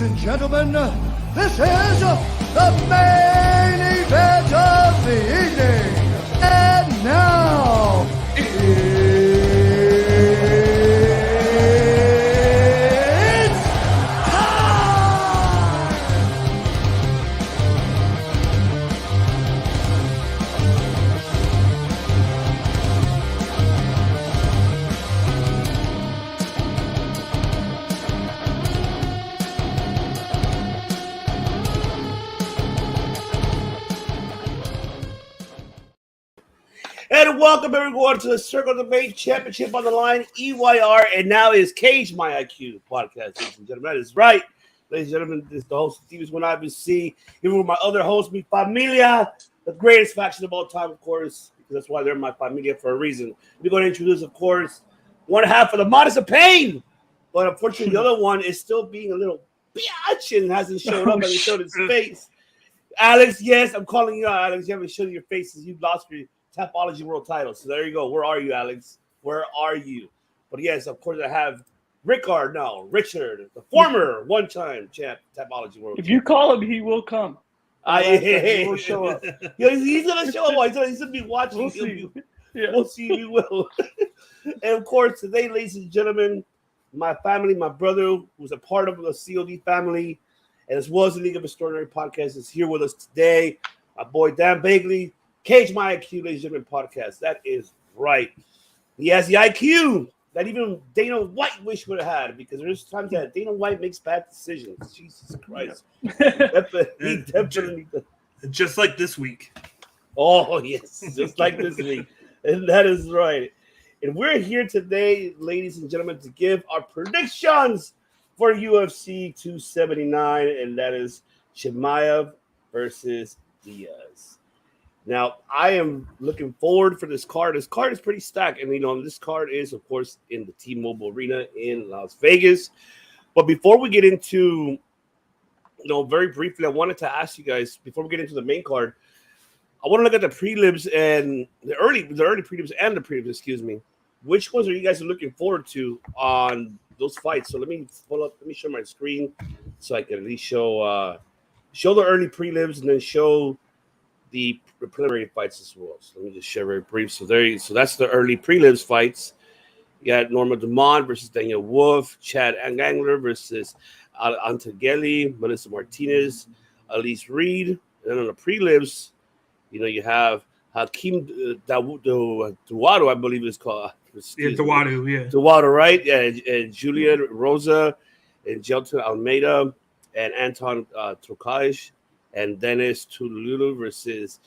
and gentlemen, this is the main event of the evening. And now, it's time! And welcome everyone to the Circle Debate Championship on the line, EYR, and now is Cage My IQ podcast, ladies and gentlemen. That is right, ladies and gentlemen. This is the host, Stevens, when I see even with my other host, Mi Familia, the greatest faction of all time, of course, because that's why they're my familia for a reason. We're going to introduce, of course, one half of the Modest of Pain, but unfortunately, the other one is still being a little biatch and hasn't showed up, hasn't showed his face. Alex, yes, I'm calling you out, Alex. You haven't shown your faces. You've lost your Tapology World title. So there you go. Where are you, Alex? Where are you? But yes, of course, I have Richard, the former one-time champ, Tapology World. If you call him, he will come. He will show up. He's going to show up. He's going to be watching. We'll see. We'll see if he will. And of course, today, ladies and gentlemen, my family, my brother, who's a part of the COD family, and as well as the League of Extraordinary Podcast, is here with us today. My boy, Dan Bagley. Cage My IQ, ladies and gentlemen, podcast. That is right. He has the IQ that even Dana White wish would have had, because there's times that Dana White makes bad decisions. Jesus Christ. He definitely just like this week. Oh, yes. Just like this week. And that is right. And we're here today, ladies and gentlemen, to give our predictions for UFC 279, and that is Chimaev versus Diaz. Now, I am looking forward for this card. This card is pretty stacked. And, this card is, of course, in the T-Mobile Arena in Las Vegas. But before we get into, very briefly, I wanted to ask you guys, before we get into the main card, I want to look at the prelims and the early prelims and the prelims, excuse me. Which ones are you guys looking forward to on those fights? So let me share my screen so I can at least show the early prelims and then show the preliminary fights as well. So let me just share very brief. So that's the early prelims fights. You got Norma Dumont versus Daniel Wolf, Chad Angler versus Antageli, Melissa Martinez, Elise Reed. And then on the prelims, you have Hakeem Duwado, I believe it's called. Duwado, right? Yeah, and Julian Rosa, and Jelton Almeida, and Anton Turkaish, and Dennis Tululu versus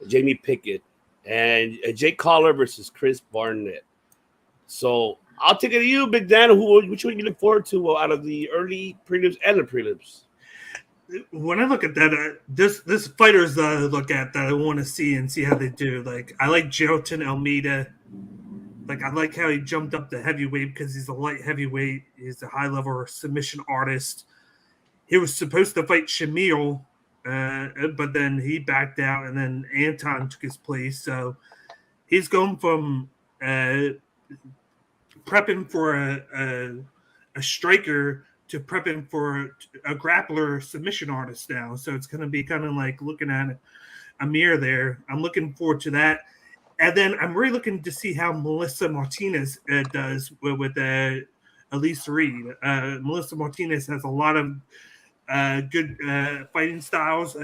Jamie Pickett, and Jake Collar versus Chris Barnett. So I'll take it to you, Big Dan. Which one you look forward to out of the early prelims and the prelims? When I look at that, this fighters that I look at that I want to see and see how they do. Like, I like Jelton Almeida. Like, I like how he jumped up to heavyweight because he's a light heavyweight. He's a high-level submission artist. He was supposed to fight Shamil, but then he backed out, and then Anton took his place. So he's going from prepping for a striker to prepping for a grappler submission artist now. So it's going to be kind of like looking at a mirror there. I'm looking forward to that. And then I'm really looking to see how Melissa Martinez does with Elise Reed. Melissa Martinez has a lot of good fighting styles,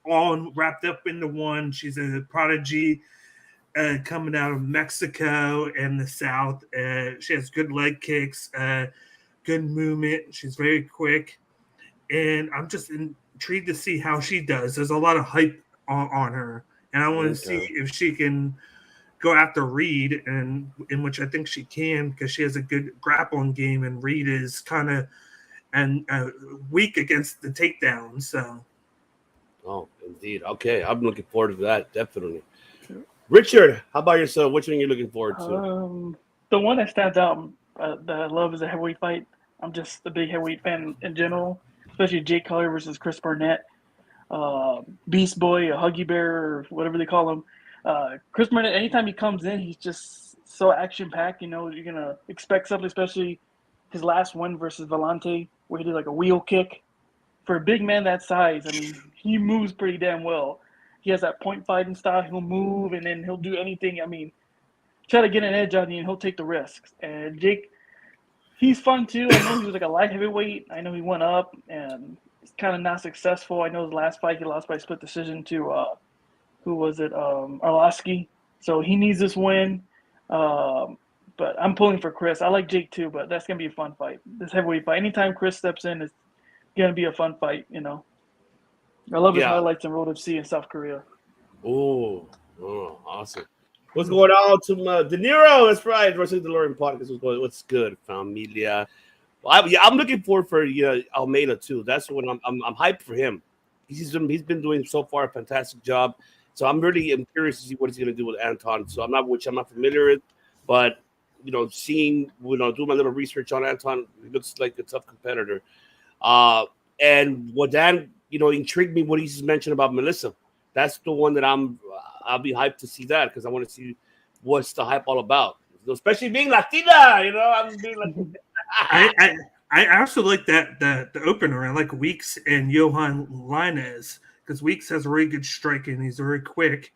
all wrapped up into one. She's a prodigy coming out of Mexico and the South. She has good leg kicks, good movement. She's very quick. And I'm just intrigued to see how she does. There's a lot of hype on her. And I want to see if she can go after Reed, and in which I think she can, because she has a good grappling game, and Reed is kind of weak against the takedown. So, indeed. Okay, I'm looking forward to that, definitely. Richard, how about yourself? Which one are you looking forward to? The one that stands out that I love is a heavyweight fight. I'm just a big heavyweight fan in general, especially Jake Collier versus Chris Barnett. Beast Boy, a Huggy Bear, or whatever they call him. Chris Barnett, anytime he comes in, he's just so action-packed. You're going to expect something, especially his last win versus Vellante, where he did like a wheel kick. For a big man that size, I mean, he moves pretty damn well. He has that point fighting style. He'll move and then he'll do anything. I mean, try to get an edge on you and he'll take the risks. And Jake, he's fun too. I know he was like a light heavyweight. I know he went up and it's kind of not successful. I know his last fight he lost by split decision to who was it? Arlovsky. So he needs this win. But I'm pulling for Chris. I like Jake too, but that's gonna be a fun fight. This heavyweight fight. Anytime Chris steps in, it's gonna be a fun fight. You know. I love his highlights in Road FC in South Korea. Oh, awesome. What's going on to De Niro? That's right. Versus the Learning Podcast. What's good, familia? Well, I'm looking forward for Almeida too. That's what I'm hyped for him. He's been doing so far a fantastic job. So I'm curious to see what he's going to do with Anton. So I'm not familiar with, but seeing doing my little research on Anton, he looks like a tough competitor. And what Dan intrigued me what he just mentioned about Melissa. That's the one that I'll be hyped to see that because I want to see what's the hype all about. Especially being Latina, I'm being Latina. I also like the opener. I like Weeks and Johan Linez because Weeks has a really good striking. He's very quick.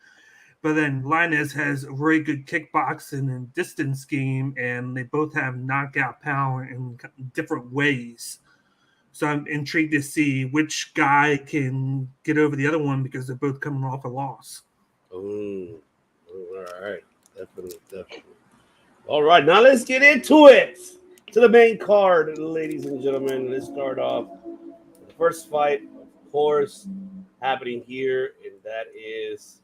But then Linez has a very good kickboxing and distance game, and they both have knockout power in different ways. So I'm intrigued to see which guy can get over the other one because they're both coming off a loss. Oh, all right. Definitely. All right, now let's get into it. To the main card, ladies and gentlemen. Let's start off with the first fight, of course, happening here, and that is,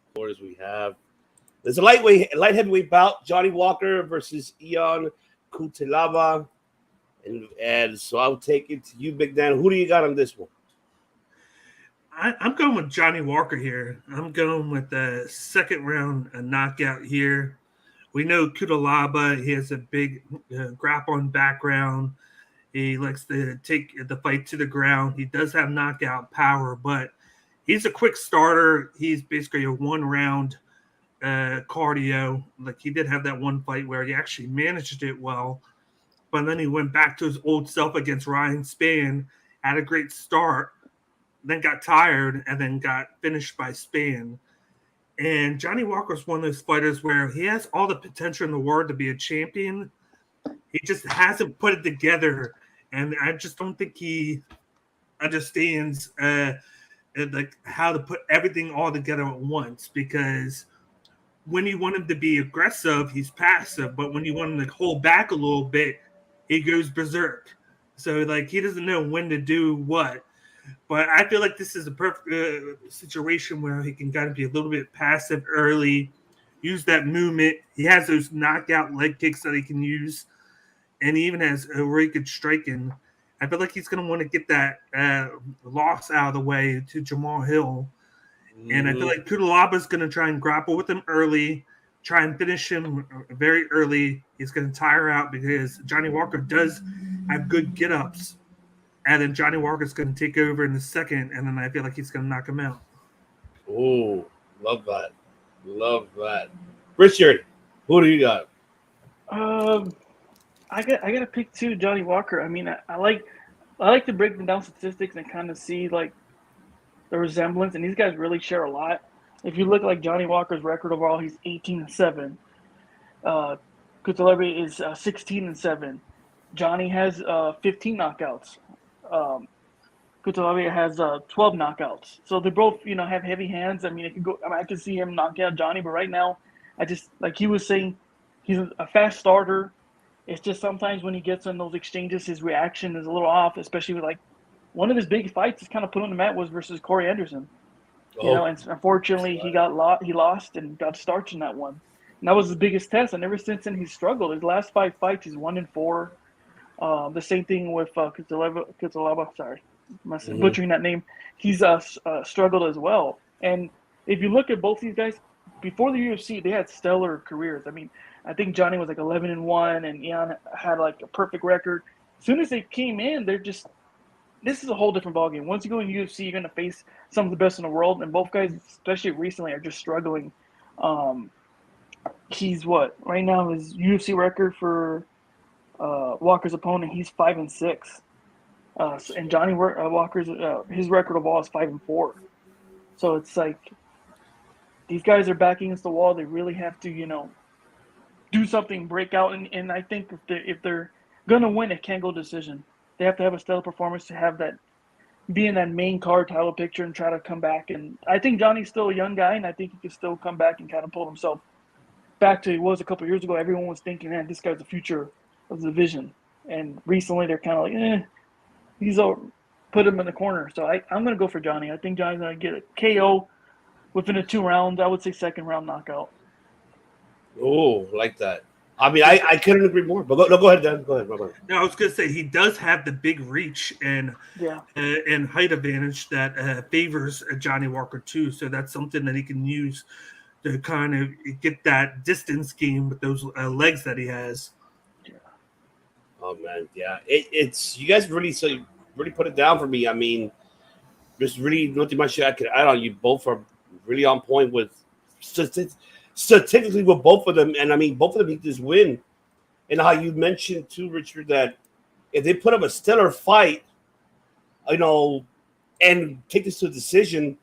of course, there's a light heavyweight bout, Johnny Walker versus Ion Cutelaba. And so I'll take it to you, Big Dan. Who do you got on this one? I'm going with Johnny Walker here. I'm going with the second round knockout here. We know Cutelaba, he has a big grappling background. He likes to take the fight to the ground. He does have knockout power, but he's a quick starter. He's basically a one-round cardio. Like he did have that one fight where he actually managed it well. But then he went back to his old self against Ryan Spann, had a great start, then got tired, and then got finished by Spann. And Johnny Walker is one of those fighters where he has all the potential in the world to be a champion. He just hasn't put it together, and I just don't think he understands like how to put everything all together at once. Because when you want him to be aggressive, he's passive, but when you want him to hold back a little bit, he goes berserk. So, like, he doesn't know when to do what. But I feel like this is a perfect situation where he can kind of be a little bit passive early, use that movement. He has those knockout leg kicks that he can use, and he even has a really good striking. I feel like he's going to want to get that loss out of the way to Jamal Hill. Mm-hmm. And I feel like Cutelaba is going to try and grapple with him early, try and finish him very early. He's going to tire out because Johnny Walker does have good get-ups. And then Johnny Walker's going to take over in the second, and then I feel like he's going to knock him out. Oh, love that. Richard, who do you got? I got to pick two, Johnny Walker. I mean, I like to break them down statistics and kind of see like the resemblance, and these guys really share a lot. If you look like Johnny Walker's record overall, he's 18-7. Cutelaba is 16-7. Johnny has 15 knockouts. Cutelaba has 12 knockouts. So they both, have heavy hands. I mean, I can see him knock out Johnny, but right now, I just like he was saying, he's a fast starter. It's just sometimes when he gets in those exchanges, his reaction is a little off, especially with like one of his big fights. He's kind of put on the mat was versus Corey Anderson. And unfortunately he lost and got starched in that one. And that was his biggest test. And ever since then, he's struggled. His last 5 fights, he's 1-4. The same thing with Cutelaba. Sorry, I'm butchering that name. He's struggled as well. And if you look at both these guys, before the UFC, they had stellar careers. I mean, I think Johnny was like 11-1, and Ian had like a perfect record. As soon as they came in, this is a whole different ballgame. Once you go in UFC, you're going to face some of the best in the world, and both guys, especially recently, are just struggling. He's right now, his UFC record for Walker's opponent, he's 5-6. And Johnny Walker's his record of all is 5-4. So it's like these guys are back against the wall. They really have to, do something, break out. And I think if they're gonna win, it can't go decision. They have to have a stellar performance to have that be in that main card title picture and try to come back. And I think Johnny's still a young guy, and I think he can still come back and kind of pull himself back to he was a couple years ago. Everyone was thinking, man, this guy's the future of the division. And recently they're kind of like, he's put him in the corner. So I'm going to go for Johnny. I think Johnny's going to get a KO within the 2 rounds. I would say second round knockout. Oh, like that. I mean, I couldn't agree more. But go ahead, Dan. Go ahead. No, I was going to say he does have the big reach and height advantage that favors Johnny Walker too. So that's something that he can use to kind of get that distance game with those legs that he has. Yeah. Oh man, yeah. It's you guys really put it down for me. I mean, there's really nothing much I could add on. You both are really on point with statistically with both of them, and I mean both of them need this win. And how you mentioned too, Richard, that if they put up a stellar fight, and take this to a decision,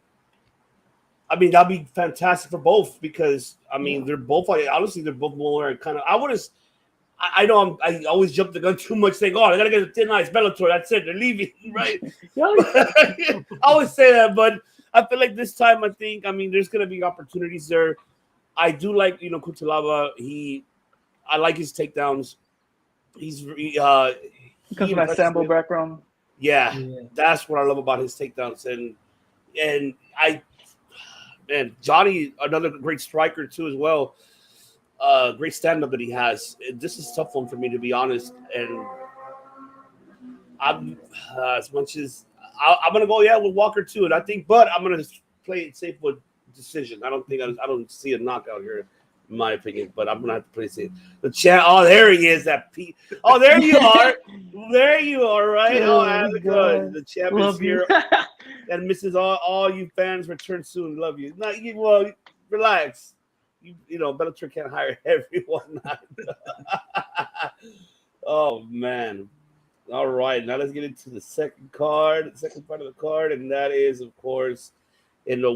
I mean that'd be fantastic for both because I mean they're both honestly they're both more kind of I know I always jump the gun too much, saying, "Oh, I gotta get a thin ice Bellator." That's it, they're leaving, right? I always say that, but I feel like this time, I mean, there's gonna be opportunities there. I do like, Kutalaba. I like his takedowns. He's because of that sambo background. Yeah, that's what I love about his takedowns, and Johnny, another great striker too as well. Great stand-up that he has. This is a tough one for me, to be honest. And I'm as much as I'm gonna go with Walker too. And I think, but I'm gonna play it safe with decision. I don't see a knockout here, in my opinion. But I'm gonna have to play it safe. The chat. Oh, there he is. Oh, there you are. There you are. Right. Good. The champ is here. And misses all you fans. Return soon. Love you. Well, relax. Bellator can't hire everyone. Oh man! All right, now let's get into the second part of the card, and that is, of course, in the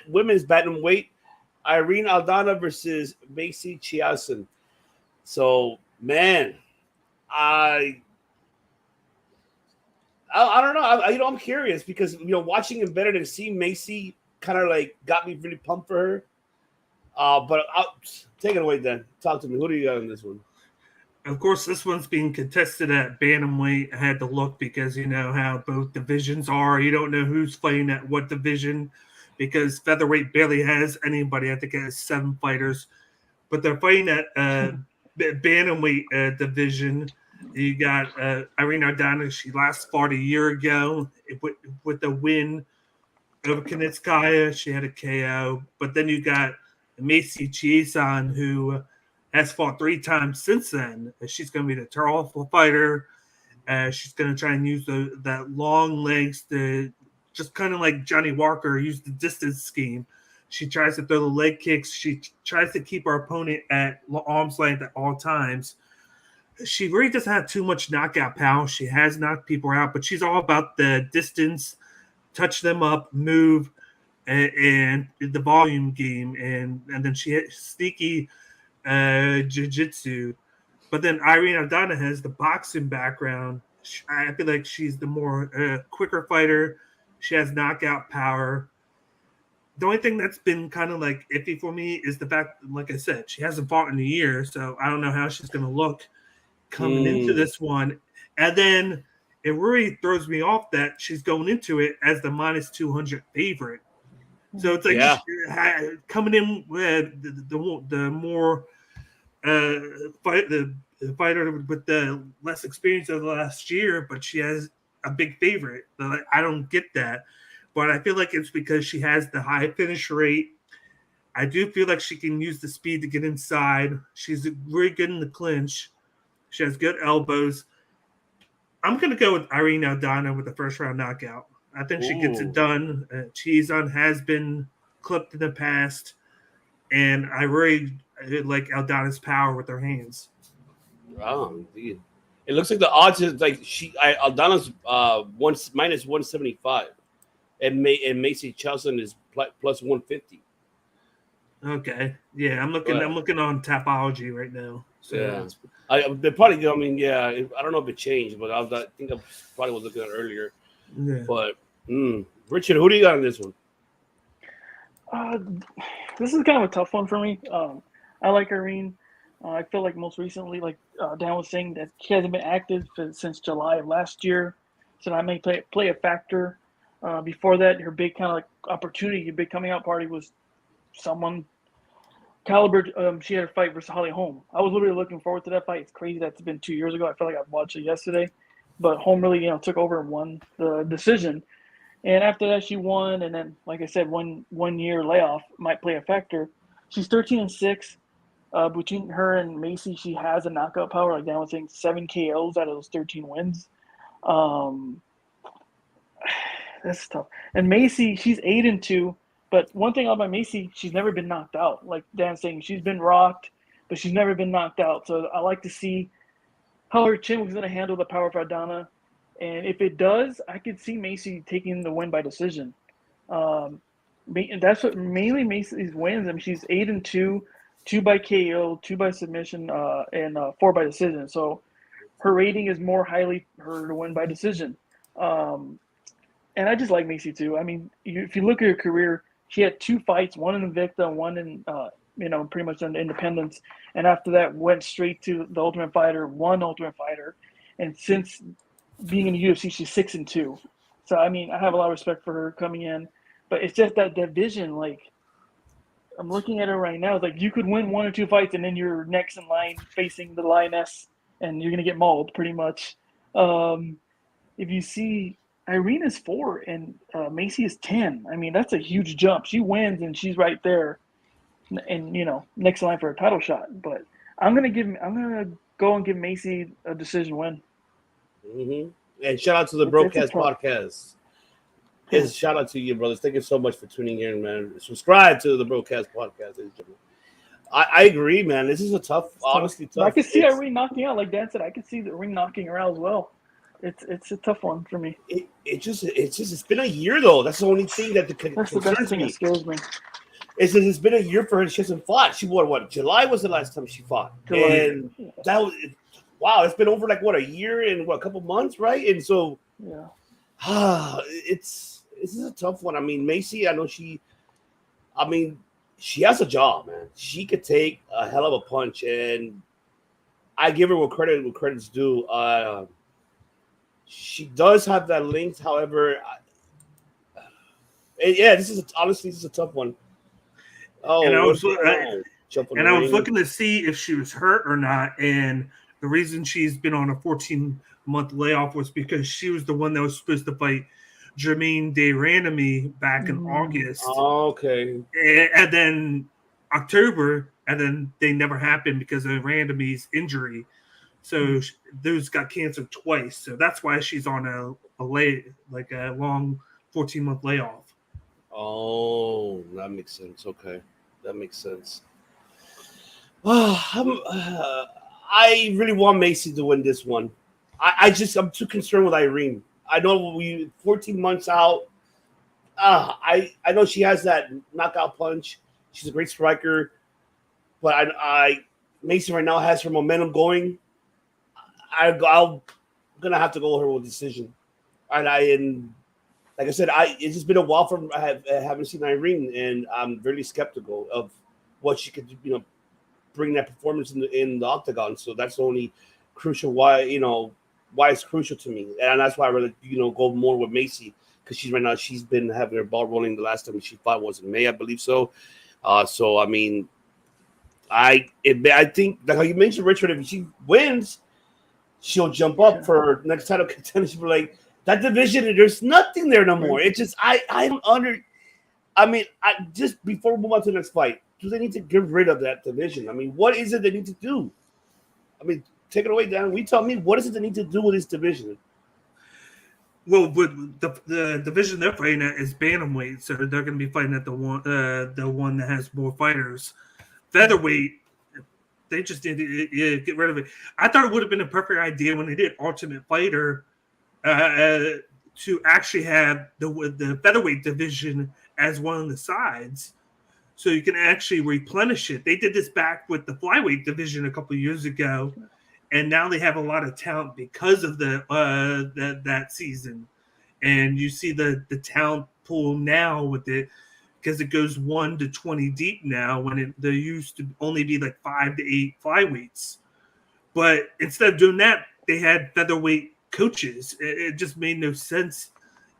women's bantamweight, Irene Aldana versus Macy Chiasson. So, man, I don't know. I'm curious because watching him better than seeing Macy kind of like got me really pumped for her. But I'll take it away, Dan. Talk to me. Who do you got in this one? Of course, this one's being contested at bantamweight. I had to look because you know how both divisions are. You don't know who's fighting at what division because featherweight barely has anybody. I think it has 7 fighters. But they're fighting at bantamweight division. You got Irene Aldana. She last fought a year ago with the win over Kanitskaya. She had a KO. But then you got Macy Chiasson, who has fought 3 times since then. She's going to be the tall fighter. She's going to try and use that long legs to just kind of like Johnny Walker, use the distance scheme. She tries to throw the leg kicks. She tries to keep her opponent at arm's length at all times. She really doesn't have too much knockout power. She has knocked people out, but she's all about the distance, touch them up, move, and the volume game, and then she had sneaky jiu-jitsu. But then Irene Aldana has the boxing background. I feel like she's the more quicker fighter. She has knockout power. The only thing that's been kind of like iffy for me is the fact, like I said, she hasn't fought in a year, so I don't know how she's going to look coming into this one. And then it really throws me off that she's going into it as the minus 200 favorite. So it's like coming in with the more the fighter with the less experience of the last year, but she has a big favorite. So I don't get that, but I feel like it's because she has the high finish rate. I do feel like she can use the speed to get inside. She's really good in the clinch. She has good elbows. I'm going to go with Irene Aldana with the first round knockout. I think she gets it done. Chiasson has been clipped in the past, and I really like Aldana's power with her hands. Wow, indeed. It looks like the odds is like Aldana's minus 175, and Macy Chelson is plus 150. Okay, yeah, I'm looking. Right. I'm looking on Tapology right now. So Yeah, they probably. I mean, yeah, I don't know if it changed, but I think I probably was looking at it earlier. yeah. But Richard, who do you got on this one? This is kind of a tough one for me. I like Irene. I feel like most recently, like Dan was saying, that she hasn't been active since July of last year, so that may play a factor. Before that, her big kind of like opportunity, her big coming out party was someone caliber. She had a fight versus Holly Holm. I was literally looking forward to that fight. It's crazy that's been 2 years ago. I feel like I watched it yesterday, but Holm really took over and won the decision. And after that, she won. And then, like I said, 1 year layoff might play a factor. She's 13-6. Between her and Macy, she has a knockout power. Like Dan was saying, 7 KOs out of those 13 wins. That's tough. And Macy, she's 8-2. But one thing about Macy, she's never been knocked out. Like Dan's saying, she's been rocked, but she's never been knocked out. So I like to see how her chin was going to handle the power of Aldana. And if it does, I could see Macy taking the win by decision. That's what mainly Macy's wins. I mean, she's 8-2, 2 by KO, 2 by submission, and 4 by decision. So her rating is more highly her to win by decision. And I just like Macy too. I mean, if you look at her career, she had 2 fights, one in Invicta, one in pretty much in Independence, and after that went straight to the Ultimate Fighter, won Ultimate Fighter, and since being in the UFC, she's 6-2. So I mean, I have a lot of respect for her coming in, but it's just that division. Like, I'm looking at her right now. It's like you could win 1 or 2 fights, and then you're next in line facing the Lioness, and you're gonna get mauled pretty much. If you see, Irene is 4 and Macy is 10. I mean, that's a huge jump. She wins, and she's right there, and next in line for a title shot. But I'm gonna go and give Macy a decision win. Mm-hmm. And shout out to the Broadcast Podcast. Yes, shout out to you, brothers. Thank you so much for tuning in, man. Subscribe to the Broadcast Podcast. I agree, man. This is a honestly tough. I could see Irene knocking out, like Dan said. I could see the ring knocking her out as well. It's a tough one for me. It's been a year though. That's the only thing that That's the best thing that scares me. It's been a year for her. She hasn't fought. She won what? July was the last time she fought, and that was. Wow, it's been over like what, a year and a couple months, right? And so, this is a tough one. I mean, Macy, I know she has a job, man. She could take a hell of a punch, and I give her what credit's due. She does have that length, however, this is a tough one. Oh, and I was looking to see if she was hurt or not, and the reason she's been on a 14-month layoff was because she was the one that was supposed to fight Jermaine De Randamie back in August. Oh, okay. And then October, and then they never happened because of Randamie's injury. So those got canceled twice. So that's why she's on a long 14-month layoff. Oh, that makes sense. Okay, that makes sense. I really want Macy to win this one. I'm too concerned with Irene. I know 14 months out. I know she has that knockout punch. She's a great striker, but Macy right now has her momentum going. I'm gonna have to go with her with decision. And like I said, it's just been a while from I haven't seen Irene, and I'm really skeptical of what she could bring that performance in the octagon. So that's the only crucial why it's crucial to me, and that's why I really go more with Macy, because she's been having her ball rolling. The last time she fought was in May, I believe so. So I mean, I think like how you mentioned, Richard, if she wins, she'll jump up for next title contention. But like that division, there's nothing there no more. It's just I just before we move on to the next fight, do they need to get rid of that division? I mean, what is it they need to do? I mean, take it away, Dan. Tell me, what is it they need to do with this division? Well, with the division they're fighting at is bantamweight, so they're going to be fighting at the one that has more fighters. Featherweight, They just need to get rid of it. I thought it would have been a perfect idea when they did Ultimate Fighter to actually have the featherweight division as one of the sides, so you can actually replenish it. They did this back with the flyweight division a couple of years ago, and now they have a lot of talent because of that season. And you see the talent pool now with it, because it goes 1 to 20 deep now, when there used to only be like 5 to 8 flyweights. But instead of doing that, they had featherweight coaches. It just made no sense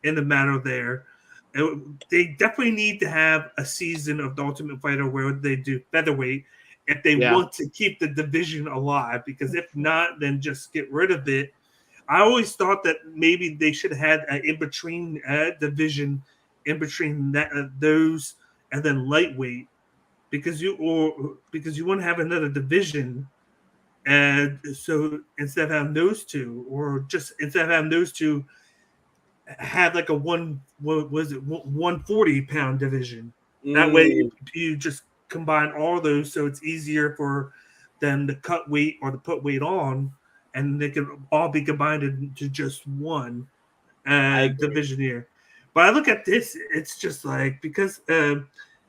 in the matter there. They definitely need to have a season of the Ultimate Fighter where they do featherweight if they want to keep the division alive, because if not, then just get rid of it. I always thought that maybe they should have had an in-between division in between those and then lightweight, because you want to have another division. And so instead of having those two, or just instead of having those two, have like a 140-pound division. That way you just combine all of those, so it's easier for them to cut weight or to put weight on, and they can all be combined into just one division here. But I look at this, it's just like, because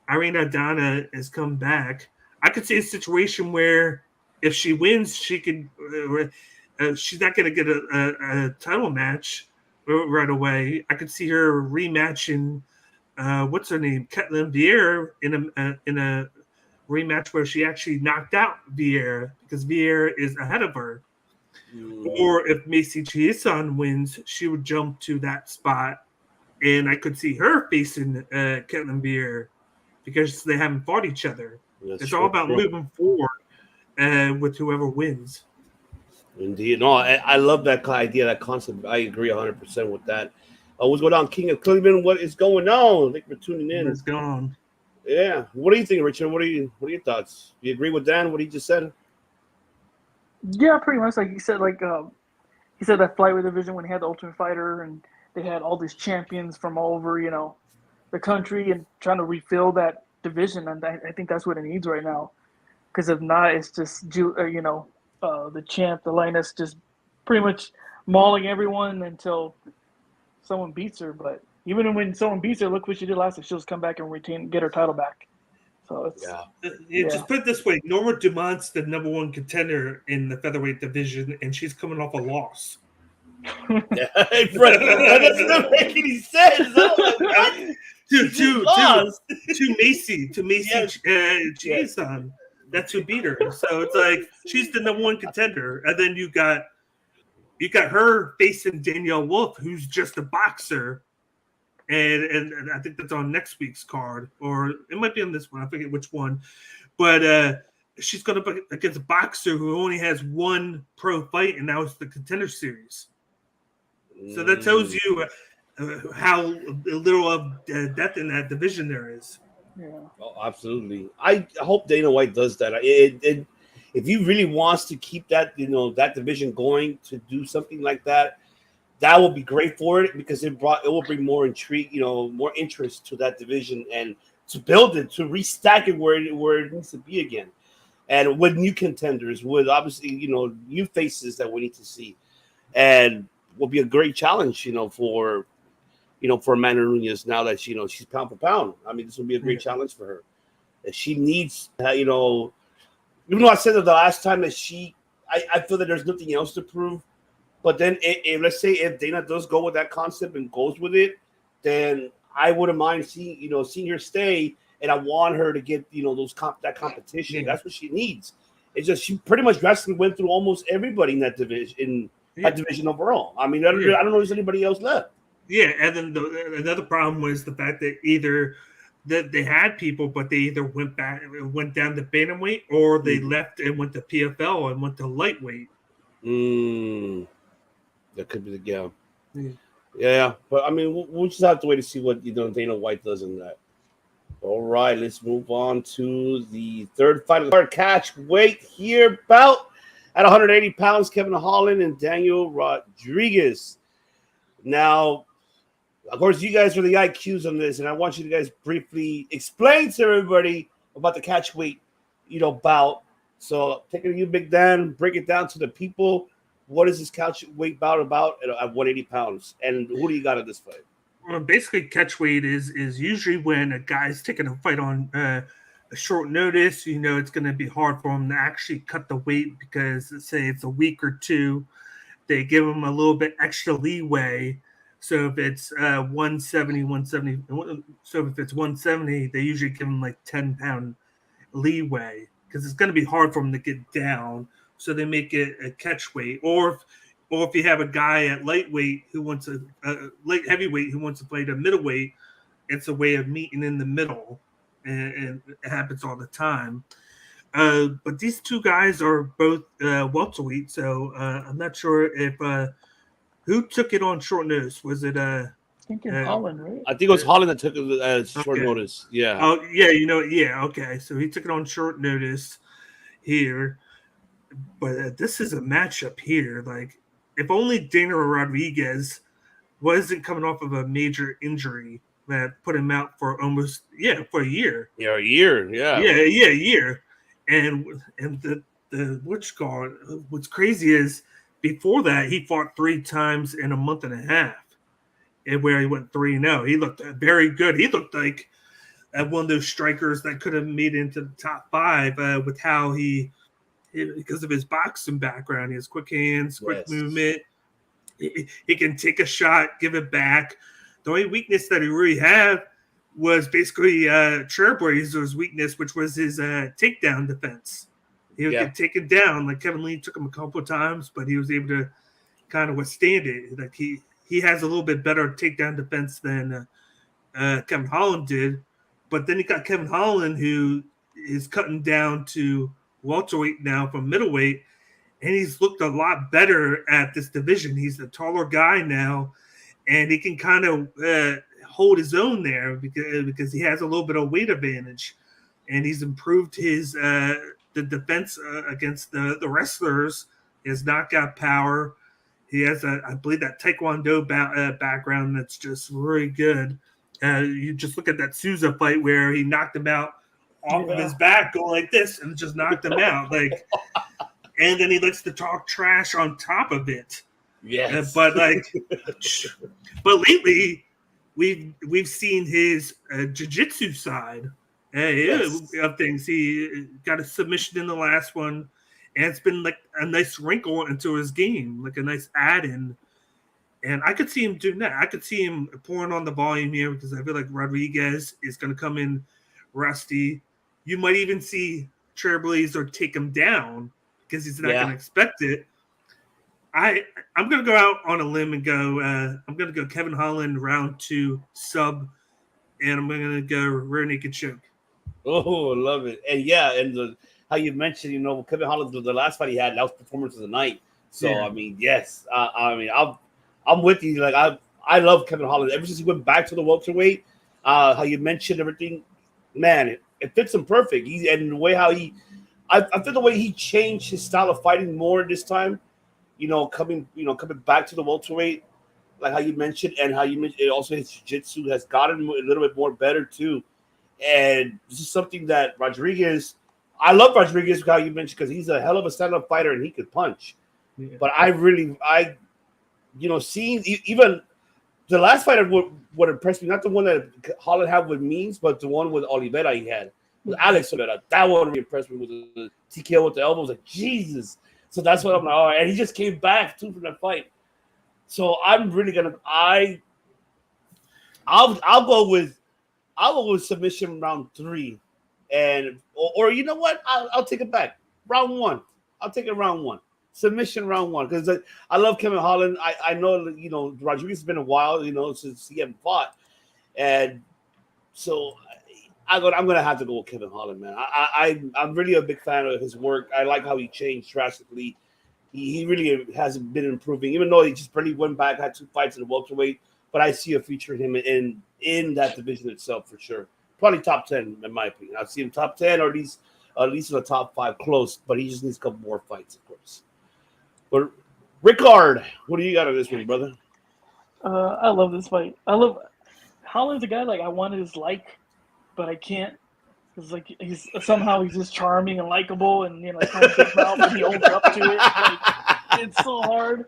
Irina Dana has come back, I could see a situation where if she wins, she could. She's not going to get a title match right away. I could see her rematching. What's her name? Ketlin Vieira in a rematch where she actually knocked out Vieira, because Vieira is ahead of her. Or if Macy Chiasson wins, she would jump to that spot, and I could see her facing Ketlin Vieira, because they haven't fought each other. It's all about moving forward with whoever wins. Indeed. No, I love that idea, that concept. I agree 100% with that. What's going on, King of Cleveland? What is going on? Thank you for tuning in. What's going on? Yeah. What do you think, Richard? What are your thoughts? Do you agree with Dan, what he just said? Yeah, pretty much. Like he said, he said that flyweight division, when he had the Ultimate Fighter and they had all these champions from all over, the country, and trying to refill that division. And I think that's what it needs right now. Because if not, it's just, the champ, the lioness, just pretty much mauling everyone until someone beats her. But even when someone beats her, look what she did last time. She'll just come back and get her title back. So it's Just put it this way: Norma Dumont's the number one contender in the featherweight division, and she's coming off a loss. Yeah, that doesn't make any sense. To Macy Chiasson. That's who beat her. So it's like she's the number one contender, and then you got her facing Danielle Wolf, who's just a boxer, and I think that's on next week's card, or it might be on this one. I forget which one, but she's going to against a boxer who only has one pro fight, and that was the Contender Series. So that tells you how little of depth in that division there is. Yeah. Oh, absolutely. I hope Dana White does that. If he really wants to keep that, that division going, to do something like that, that will be great for it, because it will bring more intrigue, more interest to that division, and to build it, to restack it where it needs to be again, and with new contenders, with obviously new faces that we need to see, and will be a great challenge, for Amanda Nunes, now that she's pound for pound. I mean, this will be a great challenge for her. She needs, even though I said that the last time that I feel that there's nothing else to prove. But then, let's say if Dana does go with that concept and goes with it, then I wouldn't mind seeing her stay, and I want her to get that competition. Yeah. That's what she needs. It's just she pretty much drastically went through almost everybody in that division, that division overall. I mean, I don't know if there's anybody else left. Yeah, and then another problem was the fact that either that they had people, but they either went down to bantamweight, or they left and went to PFL and went to lightweight. That could be the yeah. But I mean, we'll just have to wait to see what Dana White does in that. All right, let's move on to the third fight of the card. Catch weight here, bout at 180 pounds. Kevin Holland and Daniel Rodriguez. Now, of course, you guys are the IQs on this, and I want you to guys briefly explain to everybody about the catch weight, bout, So taking you, Big Dan, break it down to the people. What is this couch weight bout about at 180 pounds? And who do you got at this fight? Well, basically, catch weight is usually when a guy's taking a fight on a short notice. You know, it's going to be hard for him to actually cut the weight because, let's say, it's a week or two. They give him a little bit extra leeway. So if it's 170, 170, so if it's 170, they usually give him like 10-pound leeway because it's going to be hard for him to get down. So they make it a catch weight, or if you have a guy at lightweight who wants a light heavyweight who wants to play the middleweight, it's a way of meeting in the middle, and it happens all the time. But these two guys are both welterweight, so I'm not sure if who took it on short notice. Was it I think in Holland, right? I think it was Holland that took it short Okay. notice. Yeah. Oh yeah, okay. So he took it on short notice here, but this is a matchup here. Like, if only Dana Rodriguez wasn't coming off of a major injury that put him out for almost for a year. Yeah, a year. Yeah. A year. And the what's crazy is before that he fought 3 times in a month and a half, and where he went 3-0. He looked very good. He looked like one of those strikers that could have made it into the top 5 with how because of his boxing background. He has quick hands, quick movement. He can take a shot, give it back. The only weakness that he really had was basically Trailblazer's weakness, which was his takedown defense. He would get taken down. Like, Kevin Lee took him a couple of times, but he was able to kind of withstand it. Like, he has a little bit better takedown defense than Kevin Holland did. But then he got Kevin Holland, who is cutting down to welterweight now from middleweight, and he's looked a lot better at this division. He's a taller guy now, and he can kind of hold his own there because he has a little bit of weight advantage, and he's improved his the defense against the wrestlers. His knockout power. He has I believe that Taekwondo background that's just really good. You just look at that Souza fight where he knocked him out off of his back, going like this, and just knocked him out. Like, and then he likes to talk trash on top of it. Yes. But lately we've seen his jiu-jitsu side of things. He got a submission in the last one, and it's been like a nice wrinkle into his game, like a nice add-in. And I could see him doing that. I could see him pouring on the volume here because I feel like Rodriguez is going to come in rusty. You might even see Trailblazer take him down because he's not going to expect it. I'm going to go out on a limb and go. I'm going to go Kevin Holland round 2 sub, and I'm going to go rear naked choke. Oh, I love it. And how you mentioned, Kevin Holland, the last fight he had, that was performance of the night. So I mean, yes, I'm with you. Like, I love Kevin Holland ever since he went back to the welterweight. How you mentioned everything, man, it fits him perfect. And the way I feel the way he changed his style of fighting more this time. Coming back to the welterweight, like how you mentioned, and also his jiu-jitsu has gotten a little bit more better too. And this is something that Rodriguez, I love Rodriguez, how you mentioned, because he's a hell of a stand-up fighter and he could punch. Yeah. But seeing even the last fight what impressed me, not the one that Holland had with Means, but the one with Oliveira he had, with Alex Oliveira. That one really impressed me with the TKO with the elbows. Like, Jesus. So that's what I'm like, all right. And he just came back too from that fight. So I'm really I'll go with submission round 3, and or you know what? I'll take it back. Round 1. I'll take it round 1. Submission round 1 because I love Kevin Holland. I know Rodriguez has been a while since he hadn't fought, and so I'm gonna have to go with Kevin Holland, man. I'm really a big fan of his work. I like how he changed drastically. He really has been improving, even though he just barely went back, had 2 fights in the welterweight. But I see a future in him in that division itself for sure. Probably top 10 in my opinion. I see him top 10 or at least in the top 5, close. But he just needs a couple more fights, of course. But Rickard, what do you got on this one, brother? I love this fight. I love Holland's a guy like I want his like, but I can't Because like he's just charming and likable, and kind of big mouth, and he owns up to it. Like it's so hard.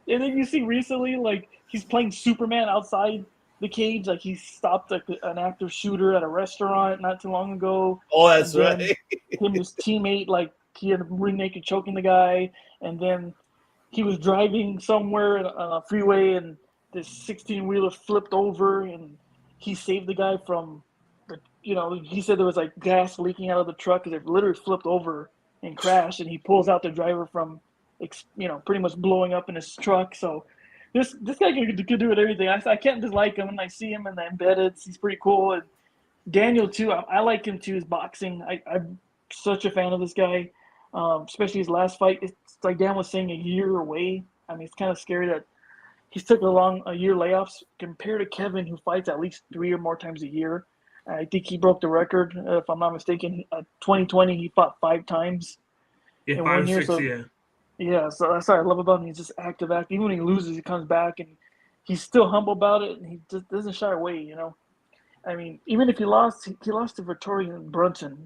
And then you see recently, like he's playing Superman outside the cage. Like he stopped an active shooter at a restaurant not too long ago. Oh, that's and then right. Him and his teammate, like he had rear naked choking the guy, and then he was driving somewhere on a freeway, and this 16-wheeler flipped over, and he saved the guy from he said there was like gas leaking out of the truck because it literally flipped over and crashed, and he pulls out the driver from, pretty much blowing up in his truck. So this guy could do it everything. I can't dislike him, and I see him in the embedded. He's pretty cool. And Daniel too. I like him too. His boxing. I'm such a fan of this guy, especially his last fight. It's like Dan was saying, a year away. I mean, it's kind of scary that he's took a year layoffs compared to Kevin, who fights at least 3 or more times a year. I think he broke the record, if I'm not mistaken. 2020, he fought 5 times Yeah, in 5 or 1 year. 6, So yeah. yeah, so that's what I love about him. He's just active. Even when he loses, he comes back, and he's still humble about it, and he just doesn't shy away. I mean, even if he lost to Victorian Brunson.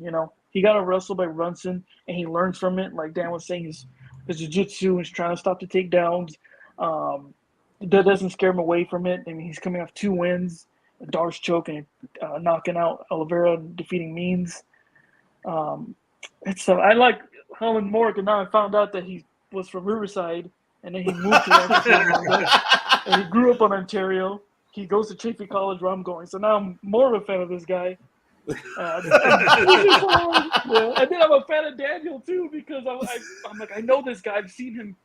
He got a wrestle by Brunson, and he learns from it. Like Dan was saying, his jiu-jitsu, he's trying to stop the takedowns. That doesn't scare him away from it. I mean, he's coming off 2 wins, a Darce choke, and knocking out Oliveira and defeating Means. I like Holland more, because now I found out that he was from Riverside, and then he moved to Lancaster, and he grew up in Ontario. He goes to Chaffey College, where I'm going. So now I'm more of a fan of this guy. And then I'm a fan of Daniel too, because I'm like, I know this guy. I've seen him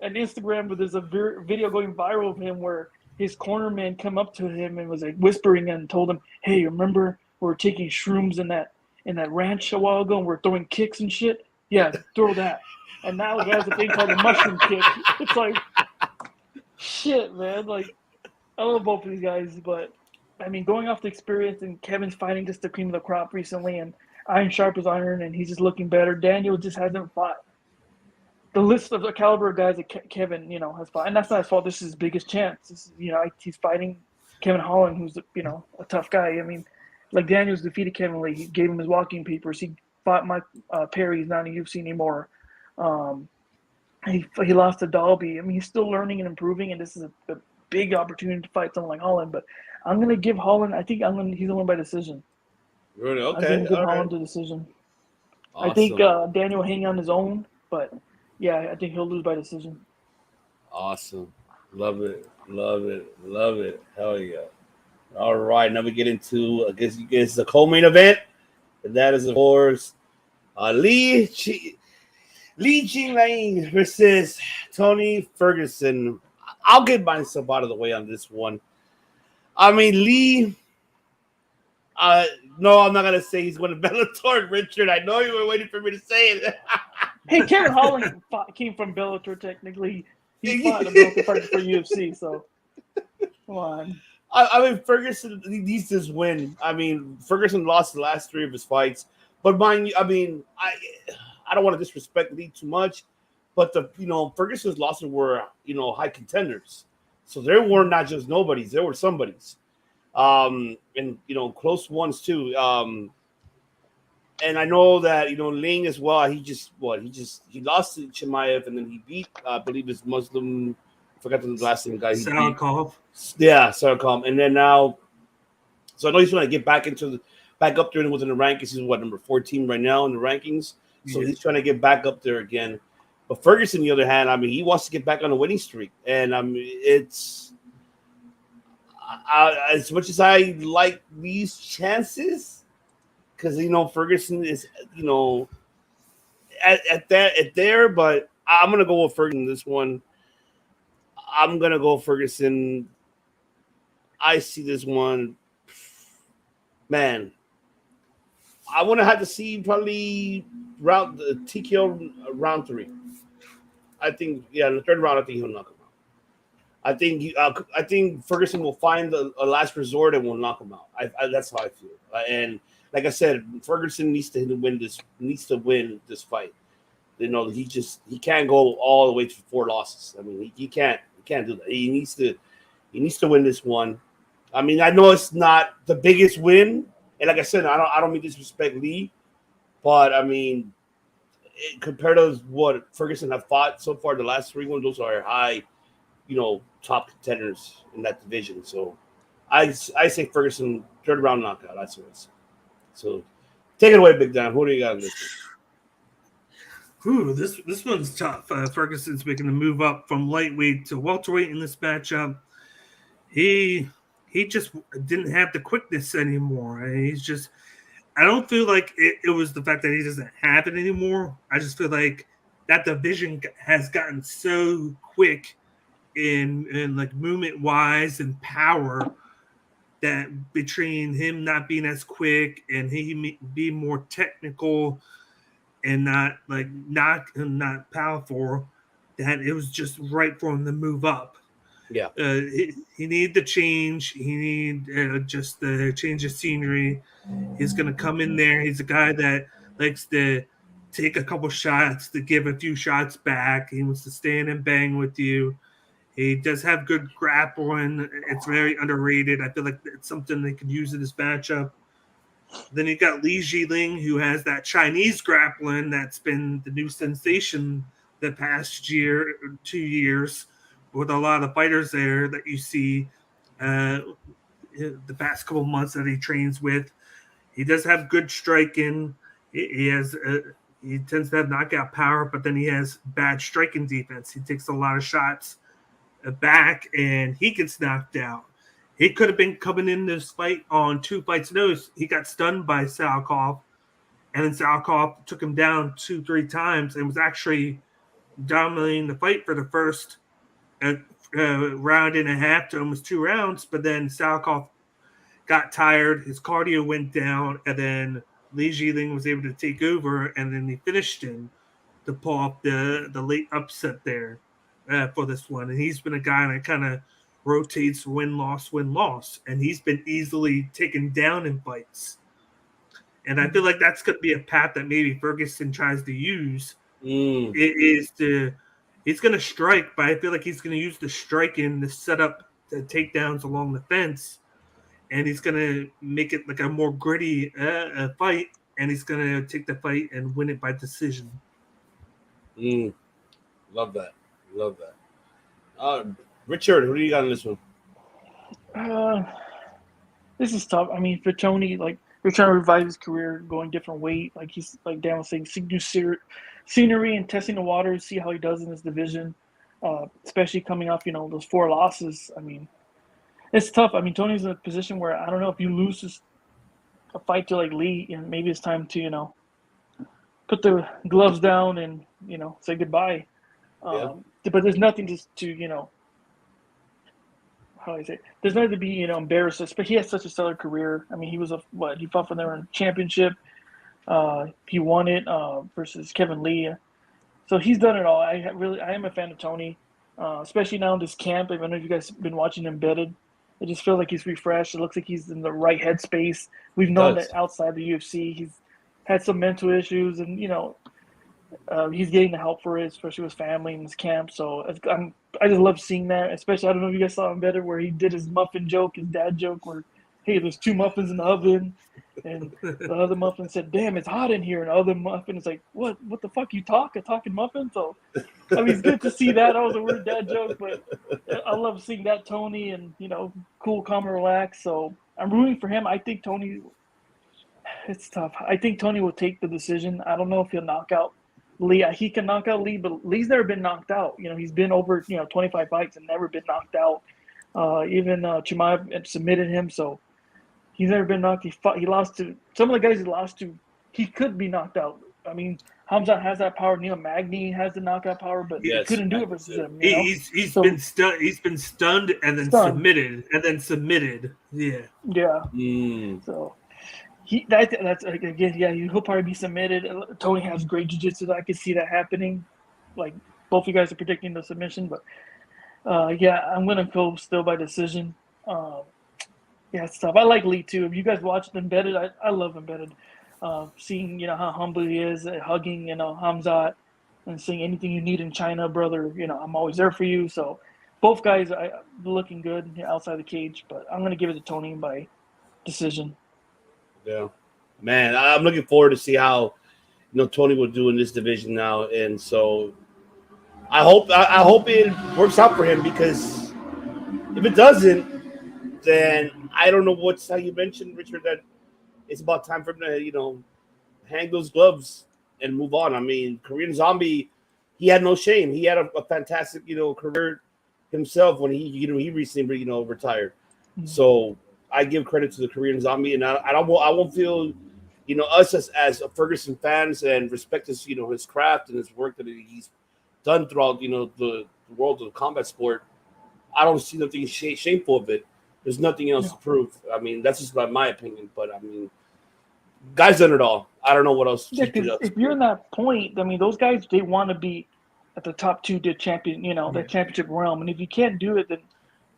on Instagram, but there's a video going viral of him where his cornerman come up to him and was like whispering and told him, "Hey, remember we were taking shrooms in that ranch a while ago, and we're throwing kicks and shit? Yeah, throw that." And now he has a thing called the mushroom kick. It's like, shit, man. Like, I love both of these guys, but I mean, going off the experience, and Kevin's fighting just the cream of the crop recently, and iron sharp as iron, and he's just looking better. Daniel just hasn't fought the list of the caliber of guys that Kevin, has fought, and that's not his fault. This is his biggest chance. This is, he's fighting Kevin Holland, who's a tough guy. I mean, like Daniel's defeated Kevin Lee. He gave him his walking papers. He fought Mike Perry. He's not in the UFC anymore. He lost to Dalby. I mean, he's still learning and improving, and this is a big opportunity to fight someone like Holland. But I'm going to give Holland – he's going to win by decision. Really? Okay. I'm going to give Holland right. the decision. Awesome. I think Daniel will hang on his own, but, yeah, I think he'll lose by decision. Awesome. Love it. Hell yeah. All right. Now we get into, I guess, the co-main event. And that is, of course, Li Jingliang versus Tony Ferguson. I'll get myself out of the way on this one. I mean, Lee. No, I'm not gonna say he's going to Bellator, Richard. I know you were waiting for me to say it. Hey, Kevin Holland came from Bellator. Technically, he fought in Bellator fight for UFC. So, come on. I mean, Ferguson needs this win. I mean, Ferguson lost the last 3 of his fights, but mind you, I mean, I don't want to disrespect Lee too much, but Ferguson's losses were high contenders, so there were not just nobodies, there were somebodies, and close ones too. And I know that Ling as well. He lost to Chimaev, and then he beat I believe his Muslim. I forgot the last name guy. Sarakov. Yeah, Sarakov, and then now. So I know he's going to get back up there within the rankings. He's number 14 right now in the rankings. So he's trying to get back up there again. But Ferguson, on the other hand, I mean, he wants to get back on a winning streak, and I mean, it's as much as I like these chances, because Ferguson is at there, but I'm gonna go with Ferguson this one. I'm gonna go Ferguson. I see this one, man. I want to have to see probably TKO round 3. I think, in the 3rd round, I think he'll knock him out. I think Ferguson will find a last resort and will knock him out. That's how I feel. And like I said, Ferguson needs to win this fight. He can't go all the way to 4 losses. I mean, he can't do that. He needs to win this one. I mean, I know it's not the biggest win, And like I said, I don't mean to disrespect Lee, but I mean, compared to what Ferguson have fought so far, the last 3 ones, those are high, top contenders in that division. So I say Ferguson third round knockout. That's what it's. So take it away, Big Dan. Who do you got in this one? Ooh, this one's tough. Ferguson's making the move up from lightweight to welterweight in this matchup. He just didn't have the quickness anymore. I don't feel like it was the fact that he doesn't have it anymore. I just feel like that division has gotten so quick in like movement wise and power that between him not being as quick and he be more technical and not powerful, that it was just right for him to move up. Yeah. He needed the change. He needed just the change of scenery. He's going to come in there. He's a guy that likes to take a couple shots, to give a few shots back. He wants to stand and bang with you. He does have good grappling. It's very underrated. I feel like it's something they could use in this matchup. Then you got Li Jiling, who has that Chinese grappling that's been the new sensation the past 2 years, with a lot of fighters there that you see the past couple months that he trains with. He does have good striking. He tends to have knockout power, but then he has bad striking defense. He takes a lot of shots back, and he gets knocked out. He could have been coming in this fight on 2 fights' notice. He got stunned by Salkov, and then Salkov took him down 2-3 times and was actually dominating the fight for the first round and a half to almost 2 rounds. But then Salkov got tired, his cardio went down, and then Li Jiling was able to take over, and then he finished him to pull off the late upset there for this one. And he's been a guy that kind of rotates win-loss, and he's been easily taken down in fights. And I feel like that's going to be a path that maybe Ferguson tries to use. He's going to strike, but I feel like he's going to use the striking to set up the takedowns along the fence, and he's going to make it like a more gritty fight, and he's going to take the fight and win it by decision. Love that. Richard, who do you got in this one? This is tough. I mean, for Tony, like, we're trying to revive his career, going different weight. Like he's like Dan was saying, seeing new scenery and testing the waters, see how he does in this division. Especially coming off, those 4 losses. I mean, it's tough. I mean, Tony's in a position where I don't know if you lose a fight to like Lee, and maybe it's time to put the gloves down and say goodbye. But there's nothing to how do I say? There's nothing to be embarrassed. But he has such a stellar career. I mean, he was he fought for their championship. He won it versus Kevin Lee. So he's done it all. I am a fan of Tony, especially now in this camp. I don't know if you guys have been watching Embedded. I just feel like he's refreshed. It looks like he's in the right headspace. We've known that outside the UFC, he's had some mental issues, and he's getting the help for it, especially with family in his camp. So I just love seeing that. Especially, I don't know if you guys saw Embedded where he did his muffin joke, his dad joke, where hey, there's 2 muffins in the oven. And the other muffin said, damn, it's hot in here. And the other muffin is like, what the fuck you talk? A talking muffin? So, I mean, it's good to see that. That was a weird dad joke, but I love seeing that Tony and, cool, calm, and relaxed. So I'm rooting for him. I think Tony, it's tough. I think Tony will take the decision. I don't know if he'll knock out Lee. He can knock out Lee, but Lee's never been knocked out. He's been over, 25 fights and never been knocked out. Even Chimaev submitted him, so he's never been knocked. He lost to some of the guys he lost to. He could be knocked out. I mean, Hamza has that power. Neil Magny has the knockout power, but he couldn't do it versus him. He's been stunned. He's been stunned and then submitted and then submitted. Yeah. Yeah. So that's again. Yeah, he'll probably be submitted. Tony has great jiu-jitsu. I could see that happening. Like both of you guys are predicting the submission, but I'm gonna go still by decision. Yeah, it's tough. I like Lee too. If you guys watched Embedded, I love Embedded. Seeing how humble he is, hugging Hamzat, and saying anything you need in China, brother. I'm always there for you. So both guys are looking good outside the cage, but I'm gonna give it to Tony by decision. Yeah, man, I'm looking forward to see how Tony will do in this division now, and so I hope it works out for him, because if it doesn't, then I don't know what's how you mentioned, Richard, that it's about time for him to hang those gloves and move on. I mean, Korean Zombie, he had no shame. He had a fantastic career himself when he recently retired. So I give credit to the Korean Zombie, and I won't feel us as Ferguson fans and respect his craft and his work that he's done throughout the world of combat sport. I don't see nothing shameful of it. There's nothing else to prove. I mean, that's just my opinion, but I mean, guy's done it all. I don't know what else. Yeah, because if you're in that point, I mean, those guys, they want to be at the top two to champion, the championship realm. And if you can't do it, then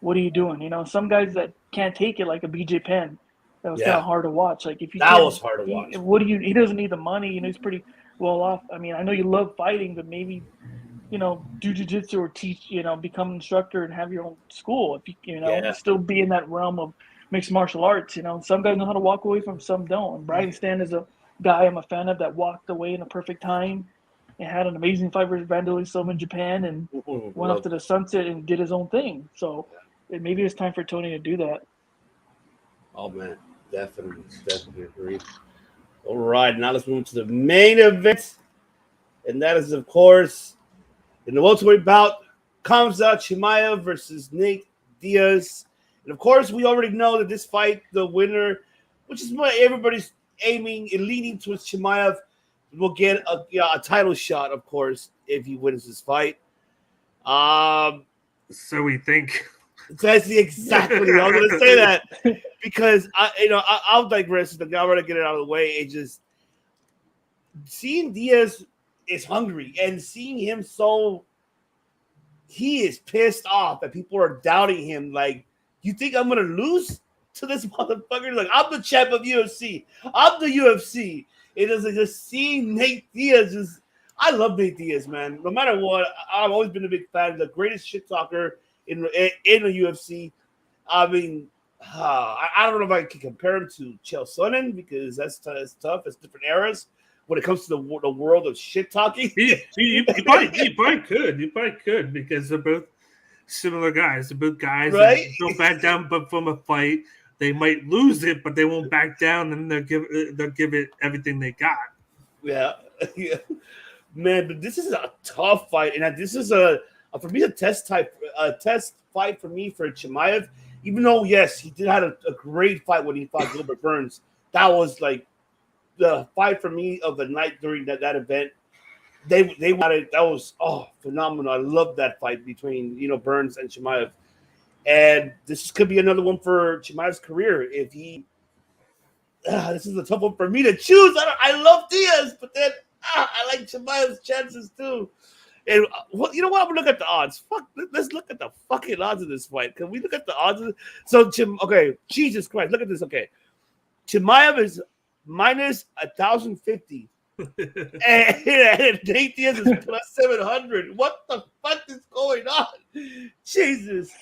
what are you doing? Some guys that can't take it, like a BJ Penn, that was kind of hard to watch. Like if you that was hard to watch. He doesn't need the money. He's pretty well off. I mean, I know you love fighting, but maybe do jiu-jitsu or teach, become an instructor and have your own school. If you still be in that realm of mixed martial arts. Some guys know how to walk away from, some don't. And Brian Stan is a guy I'm a fan of that walked away in a perfect time and had an amazing fight versus Vanderlei Silva in Japan and went off to the sunset and did his own thing. So maybe it's time for Tony to do that. Oh man, definitely agree. All right, now let's move to the main event, and that is, of course, in the welterweight bout, Khamzat Chimaev versus Nate Diaz. And of course, we already know that this fight, the winner, which is what everybody's aiming and leaning towards, Chimaev, will get a title shot, of course, if he wins this fight. So we think. That's exactly. I was going to say that because I'll digress. I'm going to get it out of the way. It just seeing Diaz is hungry, and seeing him he is pissed off that people are doubting him. Like, you think I'm gonna lose to this motherfucker? Like, I'm the champ of UFC. I'm the UFC. It is like just seeing Nate Diaz. I love Nate Diaz, man. No matter what, I've always been a big fan. The greatest shit talker in the UFC. I mean, I don't know if I can compare him to Chael Sonnen, because that's tough. It's different eras when it comes to the world of shit talking. You probably could. You probably could, because they're both similar guys. They're both guys right? that don't back down, but from a fight, they might lose it, but they won't back down, and they'll give it everything they got. Yeah. Man, but this is a tough fight, and this is for me a test fight for me for Chimaev. Even though, yes, he did have a great fight when he fought Gilbert Burns. That was like the fight for me of the night during that event. They wanted, that was phenomenal. I love that fight between Burns and Chimaev, and this could be another one for Chimaev's career if he. This is a tough one for me to choose. I love Diaz, but then I like Chimaev's chances too. And you know what? I'm gonna look at the odds. Let's look at the fucking odds of this fight. Can we look at the odds? Okay, Jesus Christ, look at this. Okay, Chimaev is minus 1,050. and Nate Diaz is plus 700. What the fuck is going on? Jesus.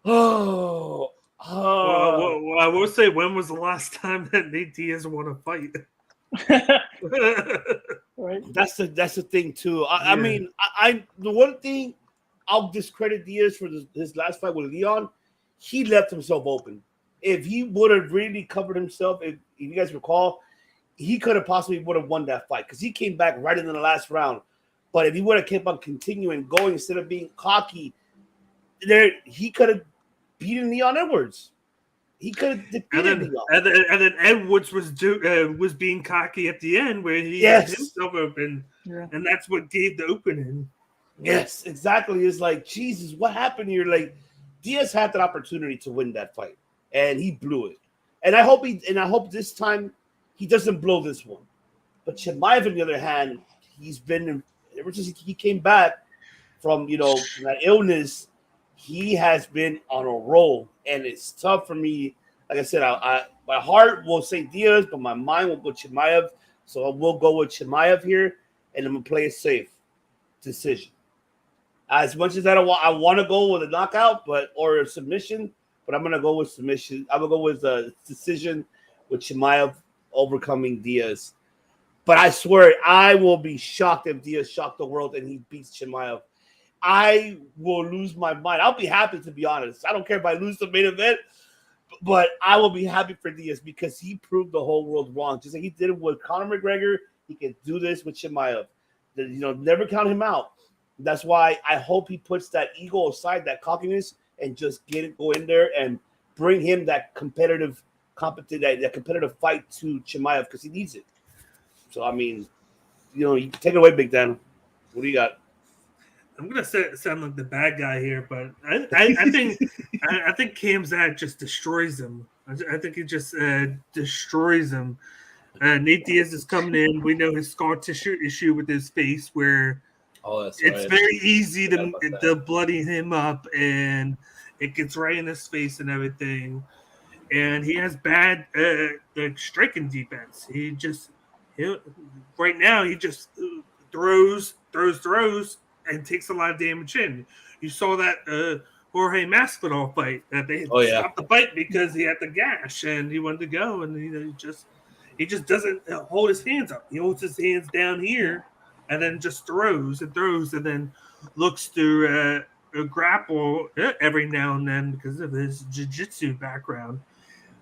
Well, I will say, when was the last time that Nate Diaz won a fight? Right. That's the thing too. I mean, the one thing I'll discredit Diaz for his last fight with Leon, he left himself open. If he would have really covered himself, if you guys recall, he could have possibly would have won that fight, because he came back right in the last round. But if he would have kept on continuing going instead of being cocky, he could have beaten Leon Edwards. He could have defeated Leon. And then Edwards was being cocky at the end, where he had himself open, and that's what gave the opening. Yes, exactly. It's like, Jesus, what happened here? Like, Diaz had that opportunity to win that fight, and he blew it. And I hope this time he doesn't blow this one. But Chimaev, on the other hand, he's been, ever since he came back from that illness, he has been on a roll, and it's tough for me. Like I said, my heart will say Diaz, but my mind will go Chimaev. So I will go with Chimaev here, and I'm gonna play it safe. Decision. As much as I want to go with a knockout, or a submission, but I'm gonna go with submission. I'm gonna go with a decision with Chimaev overcoming Diaz. But I swear, I will be shocked if Diaz shocked the world and he beats Chimaev. I will lose my mind. I'll be happy, to be honest. I don't care if I lose the main event, but I will be happy for Diaz because he proved the whole world wrong. Just like he did it with Conor McGregor, he can do this with Chimaev. Never count him out. That's why I hope he puts that ego aside, that cockiness, and just go in there and bring him that competitive fight to Chimaev because he needs it. So I mean, you take it away, Big Dan. What do you got? I'm gonna sound like the bad guy here, but I think I think Cam Zach just destroys him. I think he just destroys him. Nate Diaz is coming in. We know his scar tissue issue with his face, where it's very easy to bloody him up, and it gets right in his face and everything. And he has bad striking defense. Right now he just throws, and takes a lot of damage in. You saw that Jorge Masvidal fight that they stopped the fight because he had the gash and he wanted to go, and he just doesn't hold his hands up. He holds his hands down here and then just throws and then looks to grapple every now and then because of his jiu-jitsu background.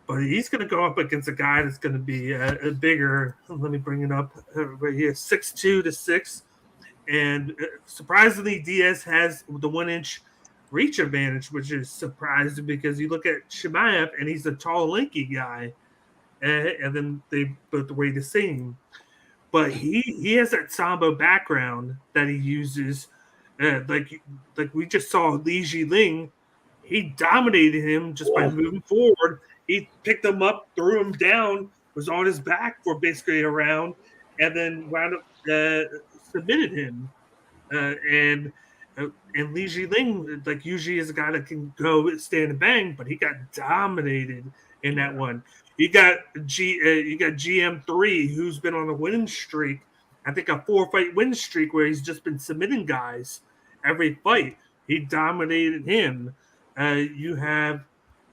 But he's going to go up against a guy that's going to be bigger. Let me bring it up right here, 6'2" to 6. And surprisingly, Diaz has the 1-inch reach advantage, which is surprising because you look at Chimaev and he's a tall, lanky guy. And then they both weigh the same. But he has that Sambo background that he uses. Like we just saw Li Jiling. He dominated him just by moving forward. He picked him up, threw him down, was on his back for basically a round, and then wound up submitted him. And Li Jiling, like usually is a guy that can go stand and bang, but he got dominated in that one. You got GM3, who's been on a winning streak. I think a 4-fight winning streak where he's just been submitting guys every fight. He dominated him. You have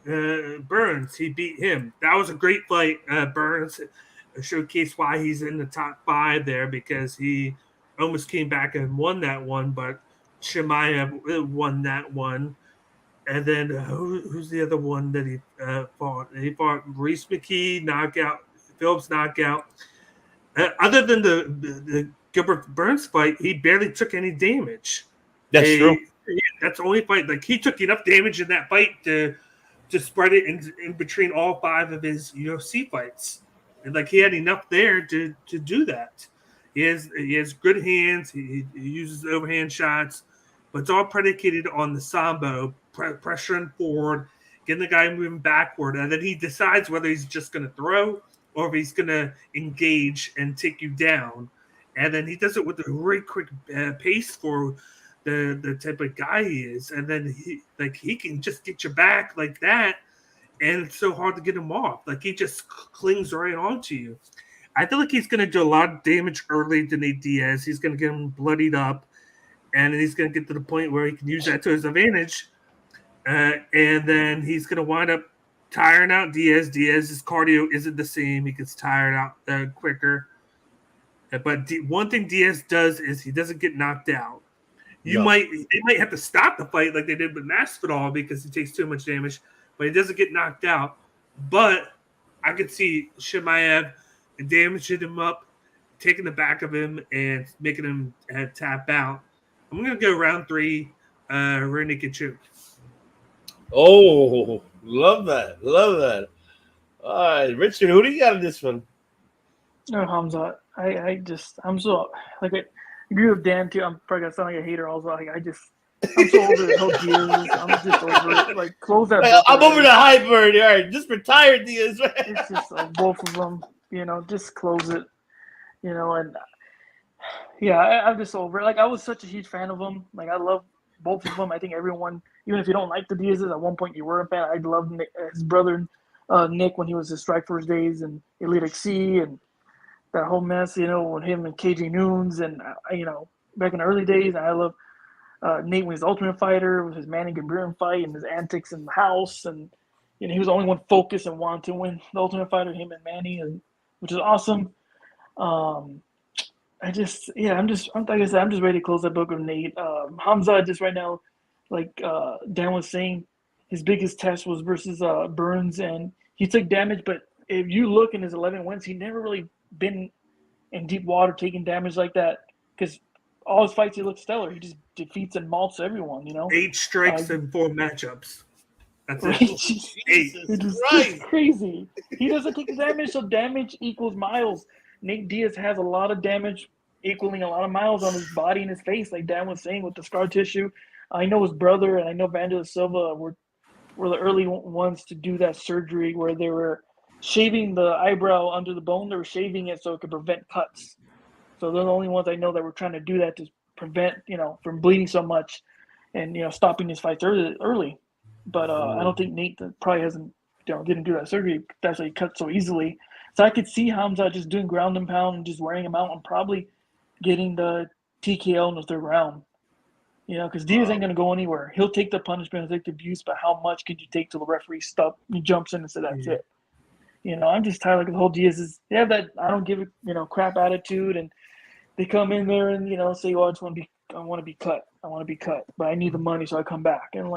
Burns. He beat him. That was a great fight. Burns showcased why he's in the top 5 there because he almost came back and won that one, but Chimaev won that one. And then who's the other one that he fought? He fought Reese McKee, knockout, Phillips knockout. Other than the Gilbert Burns fight, he barely took any damage. That's true. That's the only fight. Like he took enough damage in that fight to spread it in between all 5 of his UFC fights. And like he had enough there to do that. He has good hands. He uses overhand shots, but it's all predicated on the Sambo, pressuring forward, getting the guy moving backward, and then he decides whether he's just going to throw or if he's going to engage and take you down. And then he does it with a very quick pace for the type of guy he is. And then he can just get you back like that, and it's so hard to get him off. Like he just clings right onto you. I feel like he's going to do a lot of damage early to Nate Diaz. He's going to get him bloodied up, and he's going to get to the point where he can use that to his advantage. And then he's going to wind up tiring out Diaz. Diaz's cardio isn't the same. He gets tired out quicker. But one thing Diaz does is he doesn't get knocked out. They might have to stop the fight like they did with Masvidal because he takes too much damage, but he doesn't get knocked out. But I could see Chimaev damaging him up, taking the back of him, and making him tap out. I'm going to go round 3, rear naked choke. Oh, love that. Love that. All right, Richard, who do you got in this one? No, Hamza. I'm so like I agree with Dan too. I'm probably gonna sound like a hater. Also, like I'm so over the whole Diaz. I'm just over it. Like close that. I'm over the hype bird. All right, just retire Diaz. It's just like both of them. Just close it. And yeah, I'm just over it. Like I was such a huge fan of them. Like I love both of them. I think everyone, even if you don't like the Diaz's, at one point you were a fan. I loved his brother Nick when he was his Strikeforce days and Elite XC and that whole mess, with him and KJ Noons and, back in the early days. I love Nate when he's Ultimate Fighter with his Manning and Britain fight and his antics in the house. And he was the only one focused and wanted to win the Ultimate Fighter, him and Manny, which is awesome. I'm just like I said, I'm just ready to close that book with Nate. Hamza just right now, like Dan was saying, his biggest test was versus Burns, and he took damage. But if you look in his 11 wins, he never really been in deep water taking damage like that, because all his fights he looks stellar. He just defeats and malts everyone. 8 strikes in 4 matchups. That's Right? it. Jesus 8. It's crazy. He doesn't take the damage, so damage equals miles. Nate Diaz has a lot of damage equaling a lot of miles on his body and his face, like Dan was saying with the scar tissue. I know his brother and I know Vanderlei Silva were the early ones to do that surgery where they were shaving the eyebrow under the bone. They were shaving it so it could prevent cuts. So they're the only ones I know that were trying to do that to prevent, from bleeding so much and, stopping his fights early. But I don't think Nate probably hasn't, didn't do that surgery. That's why he cut so easily. So I could see Hamza just doing ground and pound and just wearing him out and probably getting the TKO in the 3rd round. Because Diaz ain't going to go anywhere. He'll take the punishment, he'll take the abuse, but how much could you take till the referee stop? He jumps in and says, that's it. I'm just tired of the whole Diaz they have that I don't give a, crap attitude, and they come in there and, say, oh, I want to be cut. But I need the money, so I come back. And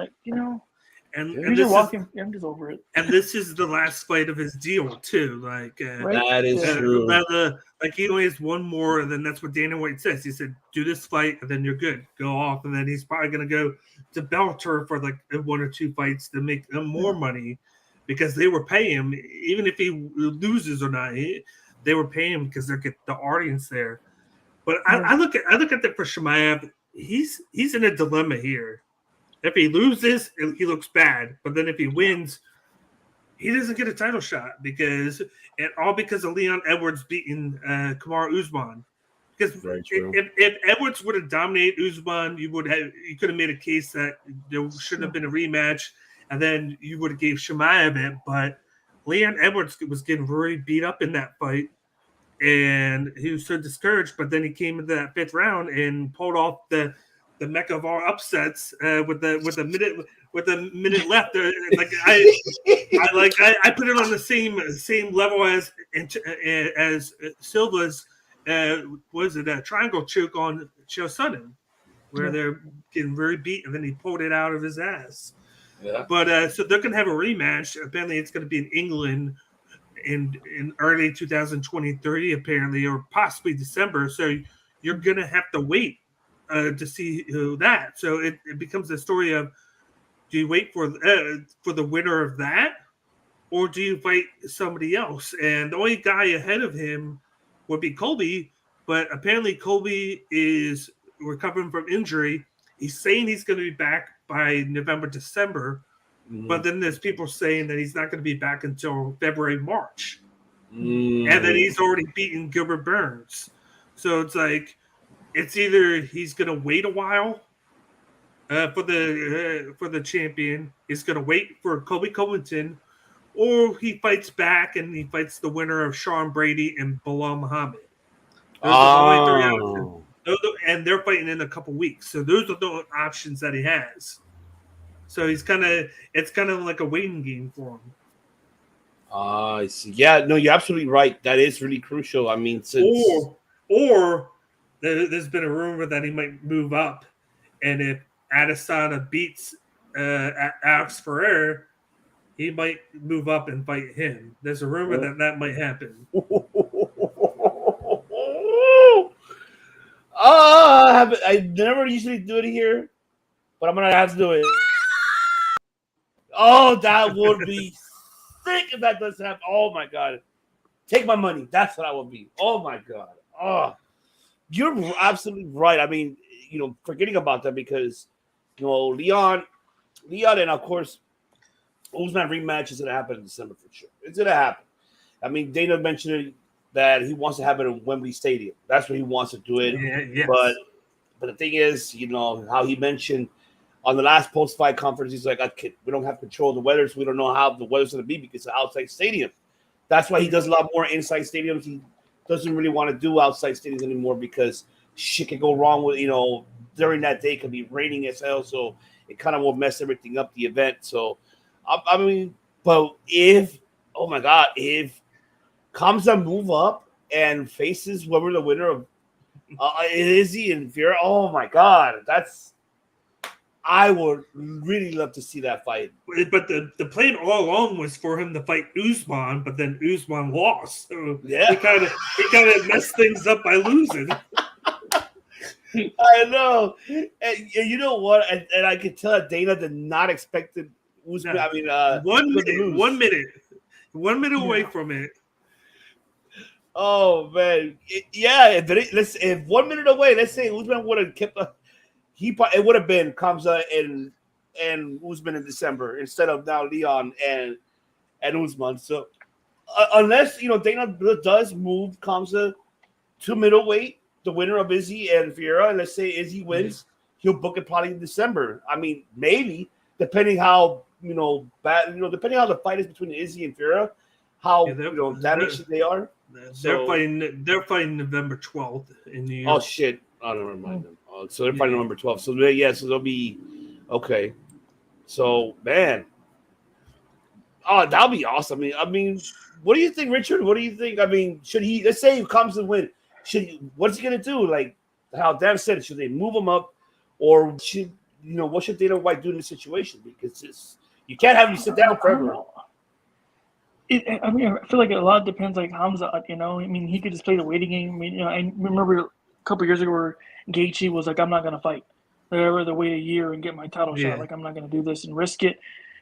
And I'm just over it. And this is the last fight of his deal too. Right? That is true. Like he only has one more, and then that's what Dana White says. He said, "Do this fight, and then you're good. Go off." And then he's probably going to go to Bellator for like 1 or 2 fights to make more money, because they were paying him, even if he loses or not. They were paying him because they get the audience there. But I look at that for Chimaev. He's in a dilemma here. If he loses, he looks bad. But then if he wins, he doesn't get a title shot because of Leon Edwards beating Kamaru Usman. Because if Edwards would have dominated Usman, you could have made a case that there shouldn't have been a rematch, and then you would have gave Chimaev it. But Leon Edwards was getting very beat up in that fight, and he was so discouraged. But then he came into that 5th round and pulled off the mecca of all upsets with a minute left. I put it on the same level as Silva's triangle choke on Chael Sonnen, where they're getting very beat and then he pulled it out of his ass. Yeah. But so they're gonna have a rematch. Apparently, it's gonna be in England in early 2023, apparently, or possibly December. So you're gonna have to wait to see that. So it becomes a story of, do you wait for the winner of that, or do you fight somebody else? And the only guy ahead of him would be Colby, but apparently Colby is recovering from injury. He's saying he's going to be back by November, December, but then there's people saying that he's not going to be back until February, March. And then he's already beaten Gilbert Burns. So it's like, it's either he's going to wait a while for the champion, he's going to wait for Colby Covington, or he fights back and he fights the winner of Sean Brady and Bilal Muhammad. Those are the only 3 options. And they're fighting in a couple weeks. So those are the options that he has. So it's kind of like a waiting game for him. I see. Yeah, no, you're absolutely right. That is really crucial. I mean, or there's been a rumor that he might move up, and if Adesanya beats Alex Ferreira, he might move up and fight him. There's a rumor that might happen. I never usually do it here, but I'm gonna have to do it. Oh, that would be sick if that does happen. Oh my god, take my money. That's what I would be. Oh my god. Oh, you're absolutely right. I mean, forgetting about that because Leon, and of course, Usman rematch is gonna happen in December for sure. It's gonna happen. I mean, Dana mentioned that he wants to have it in Wembley Stadium. That's where he wants to do it. Yeah, yes. But the thing is, how he mentioned on the last post-fight conference, he's like, we don't have control of the weather, so we don't know how the weather's going to be because it's an outside stadium. That's why he does a lot more inside stadiums. He doesn't really want to do outside stadiums anymore because shit can go wrong with, during that day. It could be raining as hell, so it kind of will mess everything up, the event. So, I mean, But if, oh my God, if Kamza move up and faces whoever the winner of Izzy and Vera, oh my God, I would really love to see that fight. But the plan all along was for him to fight Usman, but then Usman lost. So Yeah. he kind of messed things up by losing. I know. And you know what? And I could tell Dana did not expect it. Usman, No. I mean, 1 Usman to lose. 1 minute away from it. Oh man, if 1 minute away, let's say Usman would have kept it would have been Kamza and Usman in December instead of now Leon and Usman. So unless Dana does move Kamza to middleweight, the winner of Izzy and Vieira, and let's say Izzy wins, he'll book it probably in December. I mean, maybe depending how depending how the fight is between Izzy and Vieira, how damaged they are. They're fighting November 12th in New York. Oh shit! I don't remember them. So they're fighting November 12th. So they'll be okay. So man, that'll be awesome. I mean, what do you think, Richard? What do you think? I mean, should he? Let's say he comes and win. What's he gonna do? Like how Dan said, should they move him up, or what should Dana White do in this situation? Because you can't have him sit down forever. I feel like a lot depends, like Hamza. I mean, he could just play the waiting game. I mean, I remember a couple years ago where Gaethje was like, "I'm not gonna fight. I'd rather wait a year and get my title shot. Like, I'm not gonna do this and risk it."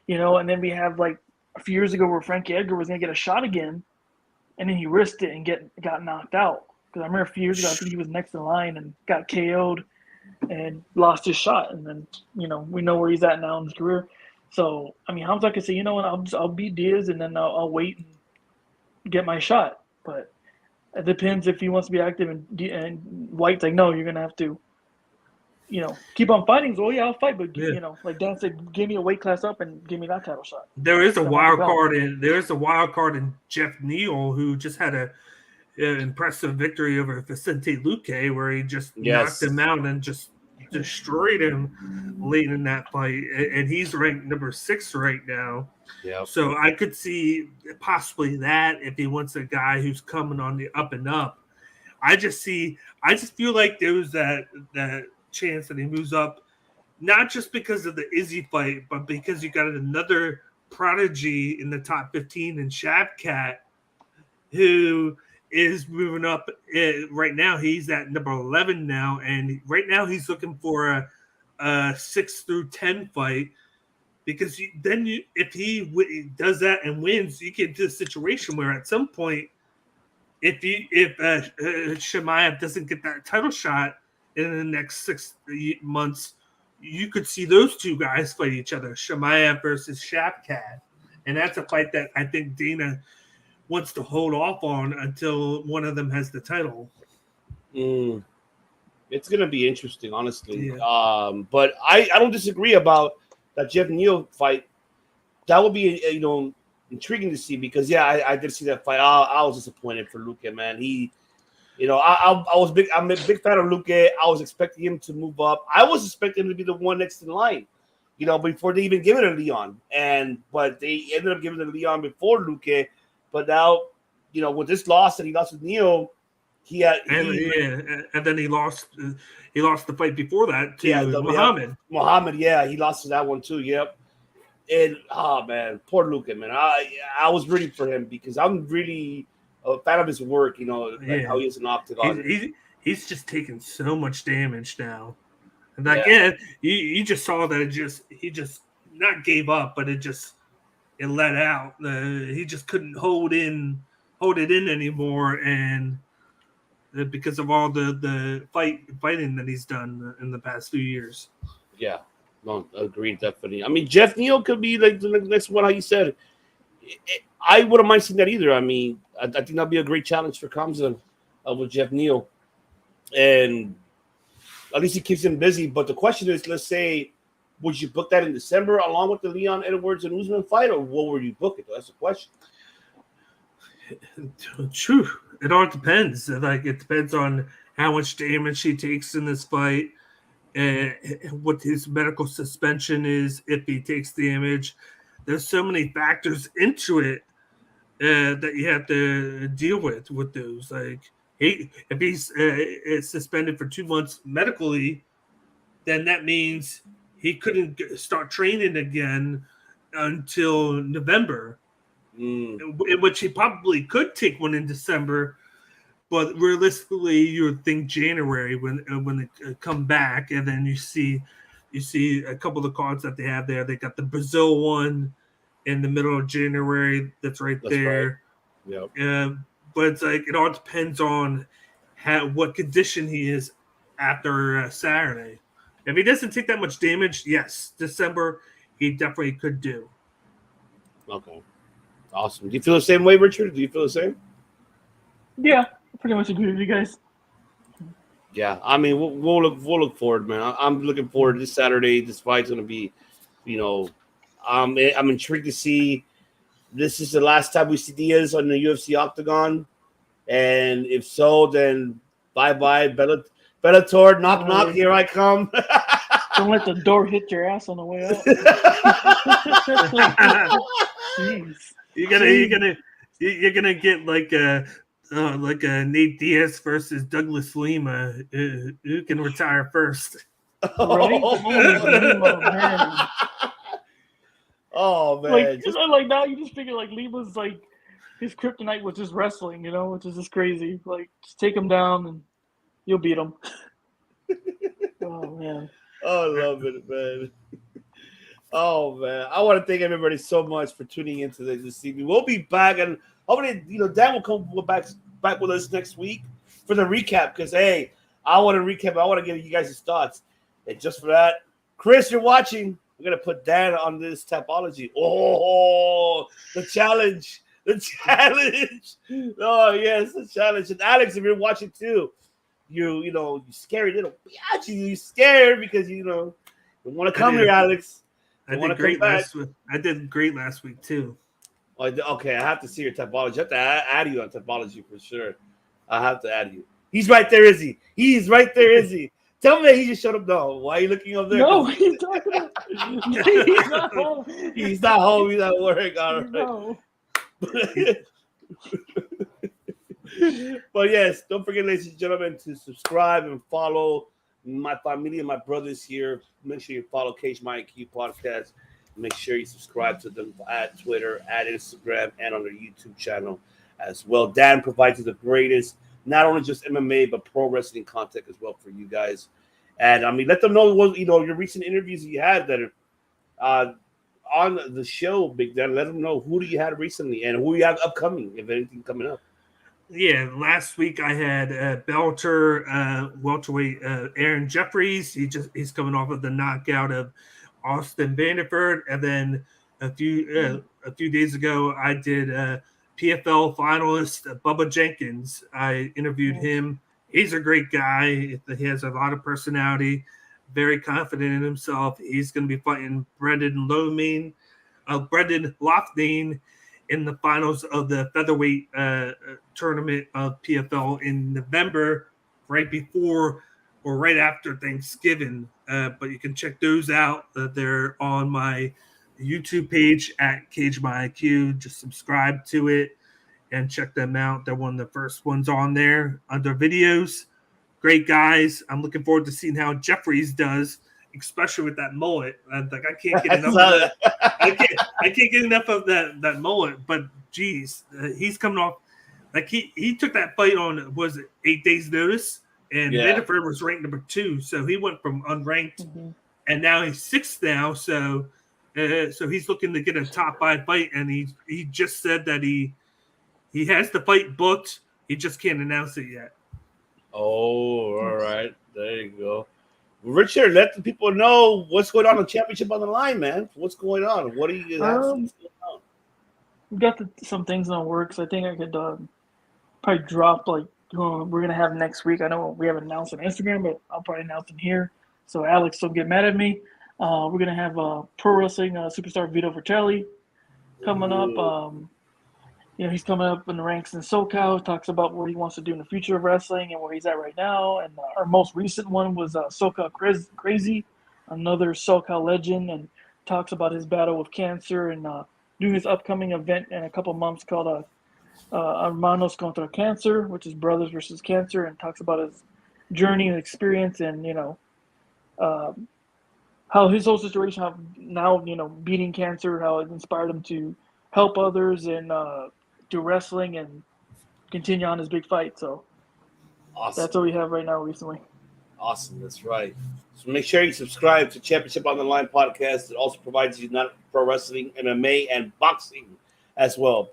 And then we have like a few years ago where Frankie Edgar was gonna get a shot again, and then he risked it and got knocked out. Because I remember a few years ago, I think he was next in line and got KO'd and lost his shot. And then we know where he's at now in his career. So, I mean, Hamza could say, what, I'll beat Diaz and then I'll wait and get my shot. But it depends if he wants to be active. And White's like, no, you're going to have to, keep on fighting. So, yeah, I'll fight. But, like Dan said, give me a weight class up and give me that title shot. There is a wild card in Jeff Neal, who just had an impressive victory over Vicente Luque, where he just knocked him out and just destroyed him late in that fight, and he's ranked number 6 right now. Yeah. So I could see possibly that if he wants a guy who's coming on the up and up. I just feel like there was that chance that he moves up, not just because of the Izzy fight, but because you got another prodigy in the top 15 in Shavkat, who is moving up right now. He's at number 11 now, and right now he's looking for a 6 through 10 fight, because if he does that and wins, you get into a situation where at some point, if Chimaev doesn't get that title shot in the next 6 months, you could see those two guys fight each other, Chimaev versus Shavkat, and that's a fight that I think Dana wants to hold off on until one of them has the title. It's going to be interesting, honestly. Yeah. But I don't disagree about that Jeff Neal fight. That would be intriguing to see, because I did see that fight. I was disappointed for Luque, man. He, I'm a big fan of Luque. I was expecting him to move up. I was expecting him to be the one next in line, before they even give it to Leon. But they ended up giving it to Leon before Luque. But now, with this loss that he lost with Neal, and then he lost the fight before that to Muhammad. Muhammad, he lost to that one too. Yep. And man, poor Luque, man. I was rooting for him because I'm really a fan of his work. How he is an octagon. He's just taking so much damage now, and you just saw that he just not gave up, but it let out. He just couldn't hold it in anymore, and because of all the fighting that he's done in the past few years. Yeah, no, agreed, definitely. I mean, Jeff Neal could be like the next one. How you said, I wouldn't mind seeing that either. I mean, I think that'd be a great challenge for Kamza with Jeff Neal, and at least he keeps him busy. But the question is, let's say, would you book that in December along with the Leon Edwards and Usman fight, or what would you book it? That's the question. True. It all depends. It depends on how much damage he takes in this fight, and what his medical suspension is if he takes damage. there's so many factors into it that you have to deal with those. Like, if he's suspended for 2 months medically, then that means he couldn't start training again until November, in which he probably could take one in December. But realistically, you would think January when they come back, and then you see a couple of the cards that they have there. They got the Brazil one in the middle of January. That's there. Right. Yep. But it's like it all depends on what condition he is after Saturday. If he doesn't take that much damage, yes, December he definitely could do. Okay. Awesome. Do you feel the same way, Richard? Do you feel the same? Yeah, I pretty much agree with you guys. Yeah, I mean, we'll look forward, man. I'm looking forward this Saturday. This fight's gonna be, I'm intrigued to see. This is the last time we see Diaz on the UFC octagon, and if so, then bye, Bellator. Knock, knock. Here I come. Don't let the door hit your ass on the way up. Jeez. You're gonna get like a Nate Diaz versus Douglas Lima, who can retire first. Right? Lima, man. Oh man! Like now, you just figure like Lima's like his kryptonite was just wrestling, which is just crazy. Like, just take him down and you'll beat him. Oh man! Oh, I love it, man. Oh man! I want to thank everybody so much for tuning into this evening. We'll be back, and hopefully, Dan will come back with us next week for the recap. Because hey, I want to recap. I want to get you guys' thoughts, and just for that, Chris, you're watching. We're gonna put Dan on this topology. Oh, the challenge! The challenge! Oh yes, the challenge. And Alex, if you're watching too, you scary little bitch. You scared because you want to come here, Alex. I did great last week. I did great last week too. Okay, I have to see your topology. I have to add you on topology for sure. I have to add you. He's right there, is he? He's right there, is he? Tell me that he just showed up. No, why are you looking up there? No, he's talking about. He's not home. He's not home. He's at work. All right. No. But yes, don't forget, ladies and gentlemen, to subscribe and follow my family and my brothers here. Make sure you follow Cage My IQ podcast. Make sure you subscribe to them at Twitter, at Instagram, and on their YouTube channel as well. Dan provides the greatest, not only just MMA, but pro wrestling content as well for you guys. And I mean, let them know what your recent interviews you had that are on the show, Big Dan. Let them know who do you had recently and who you have upcoming, if anything coming up. Yeah, last week I had Bellator welterweight Aaron Jeffries. He's coming off of the knockout of Austin Vanderford, and then a few days ago I did PFL finalist Bubba Jenkins. I interviewed him. He's a great guy. He has a lot of personality, very confident in himself. He's going to be fighting Brendan Loughnane in the finals of the featherweight tournament of PFL in November, right before or right after Thanksgiving. But you can check those out. They're on my YouTube page at Cage My IQ. Just subscribe to it and check them out. They're one of the first ones on there under videos. Great guys. I'm looking forward to seeing how Jeffries does, especially with that mullet. I can't get enough of that. I can't get enough of that mullet. But geez, he's coming off like he took that fight on 8 days notice, and Vanderford was ranked number 2, so he went from unranked, and now he's 6th now. So he's looking to get a top 5 fight, and he just said that he has the fight booked. He just can't announce it yet. Oh, all right. There you go. Richard, let the people know what's going on. The championship on the line, man. What's going on? What do you have? We got some things in the works. I think I could probably drop we're gonna have next week. I know we haven't announced on Instagram, but I'll probably announce it here. So Alex, don't get mad at me. We're gonna have pro wrestling superstar Vito Vertelli coming up. He's coming up in the ranks in SoCal. Talks about what he wants to do in the future of wrestling and where he's at right now. And our most recent one was SoCal Crazy, another SoCal legend, and talks about his battle with cancer and doing his upcoming event in a couple months called Hermanos contra Cancer, which is Brothers versus Cancer, and talks about his journey and experience and, how his whole situation, how now, beating cancer, how it inspired him to help others and do wrestling and continue on his big fight. So Awesome. that's what we have right now recently. Awesome. That's right. So make sure you subscribe to Championship on the Line podcast. It also provides you not pro wrestling, MMA, and boxing as well.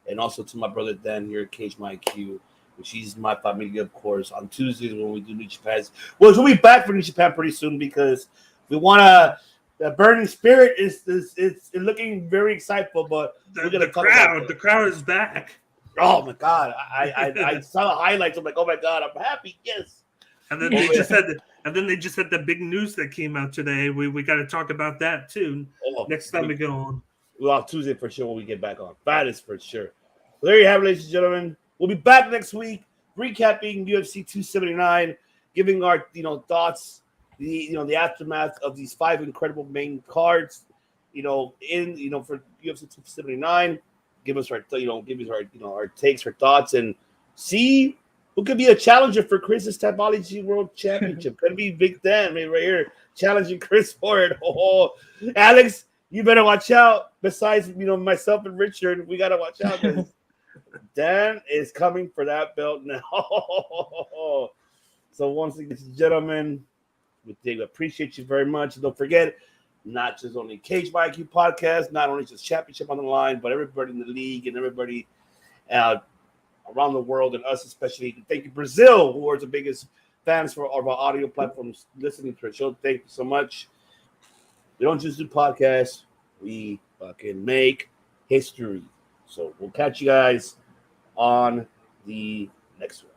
And also to my brother Dan here at Cage My IQ, which he's my family, of course, on Tuesdays when we do New Japan. Well, we'll be back for New Japan pretty soon because we want to. The Burning Spirit is looking very exciteful, but we're gonna talk about that. The crowd is back. Oh my God! I saw the highlights. I'm like, oh my God, I'm happy. Yes. And then they just had the big news that came out today. We got to talk about that too next time we go on. Well, Tuesday for sure when we get back on. That is for sure. Well, there you have it, ladies and gentlemen. We'll be back next week, recapping UFC 279, giving our thoughts, the aftermath of these 5 incredible main cards. For UFC 279, give us our our takes, our thoughts, and see who could be a challenger for Chris's Typology World Championship. Could be Big Dan, maybe right here, challenging Chris for it. Oh, Alex, you better watch out. Besides, myself and Richard, we gotta watch out because Dan is coming for that belt now. So once again, gentlemen, we appreciate you very much. And don't forget, not just only Cage by IQ podcast, not only just Championship on the Line, but everybody in the league and everybody around the world, and us especially. Thank you, Brazil, who are the biggest fans for our audio platforms listening to our show. Thank you so much. We don't just do podcasts. We fucking make history. So we'll catch you guys on the next one.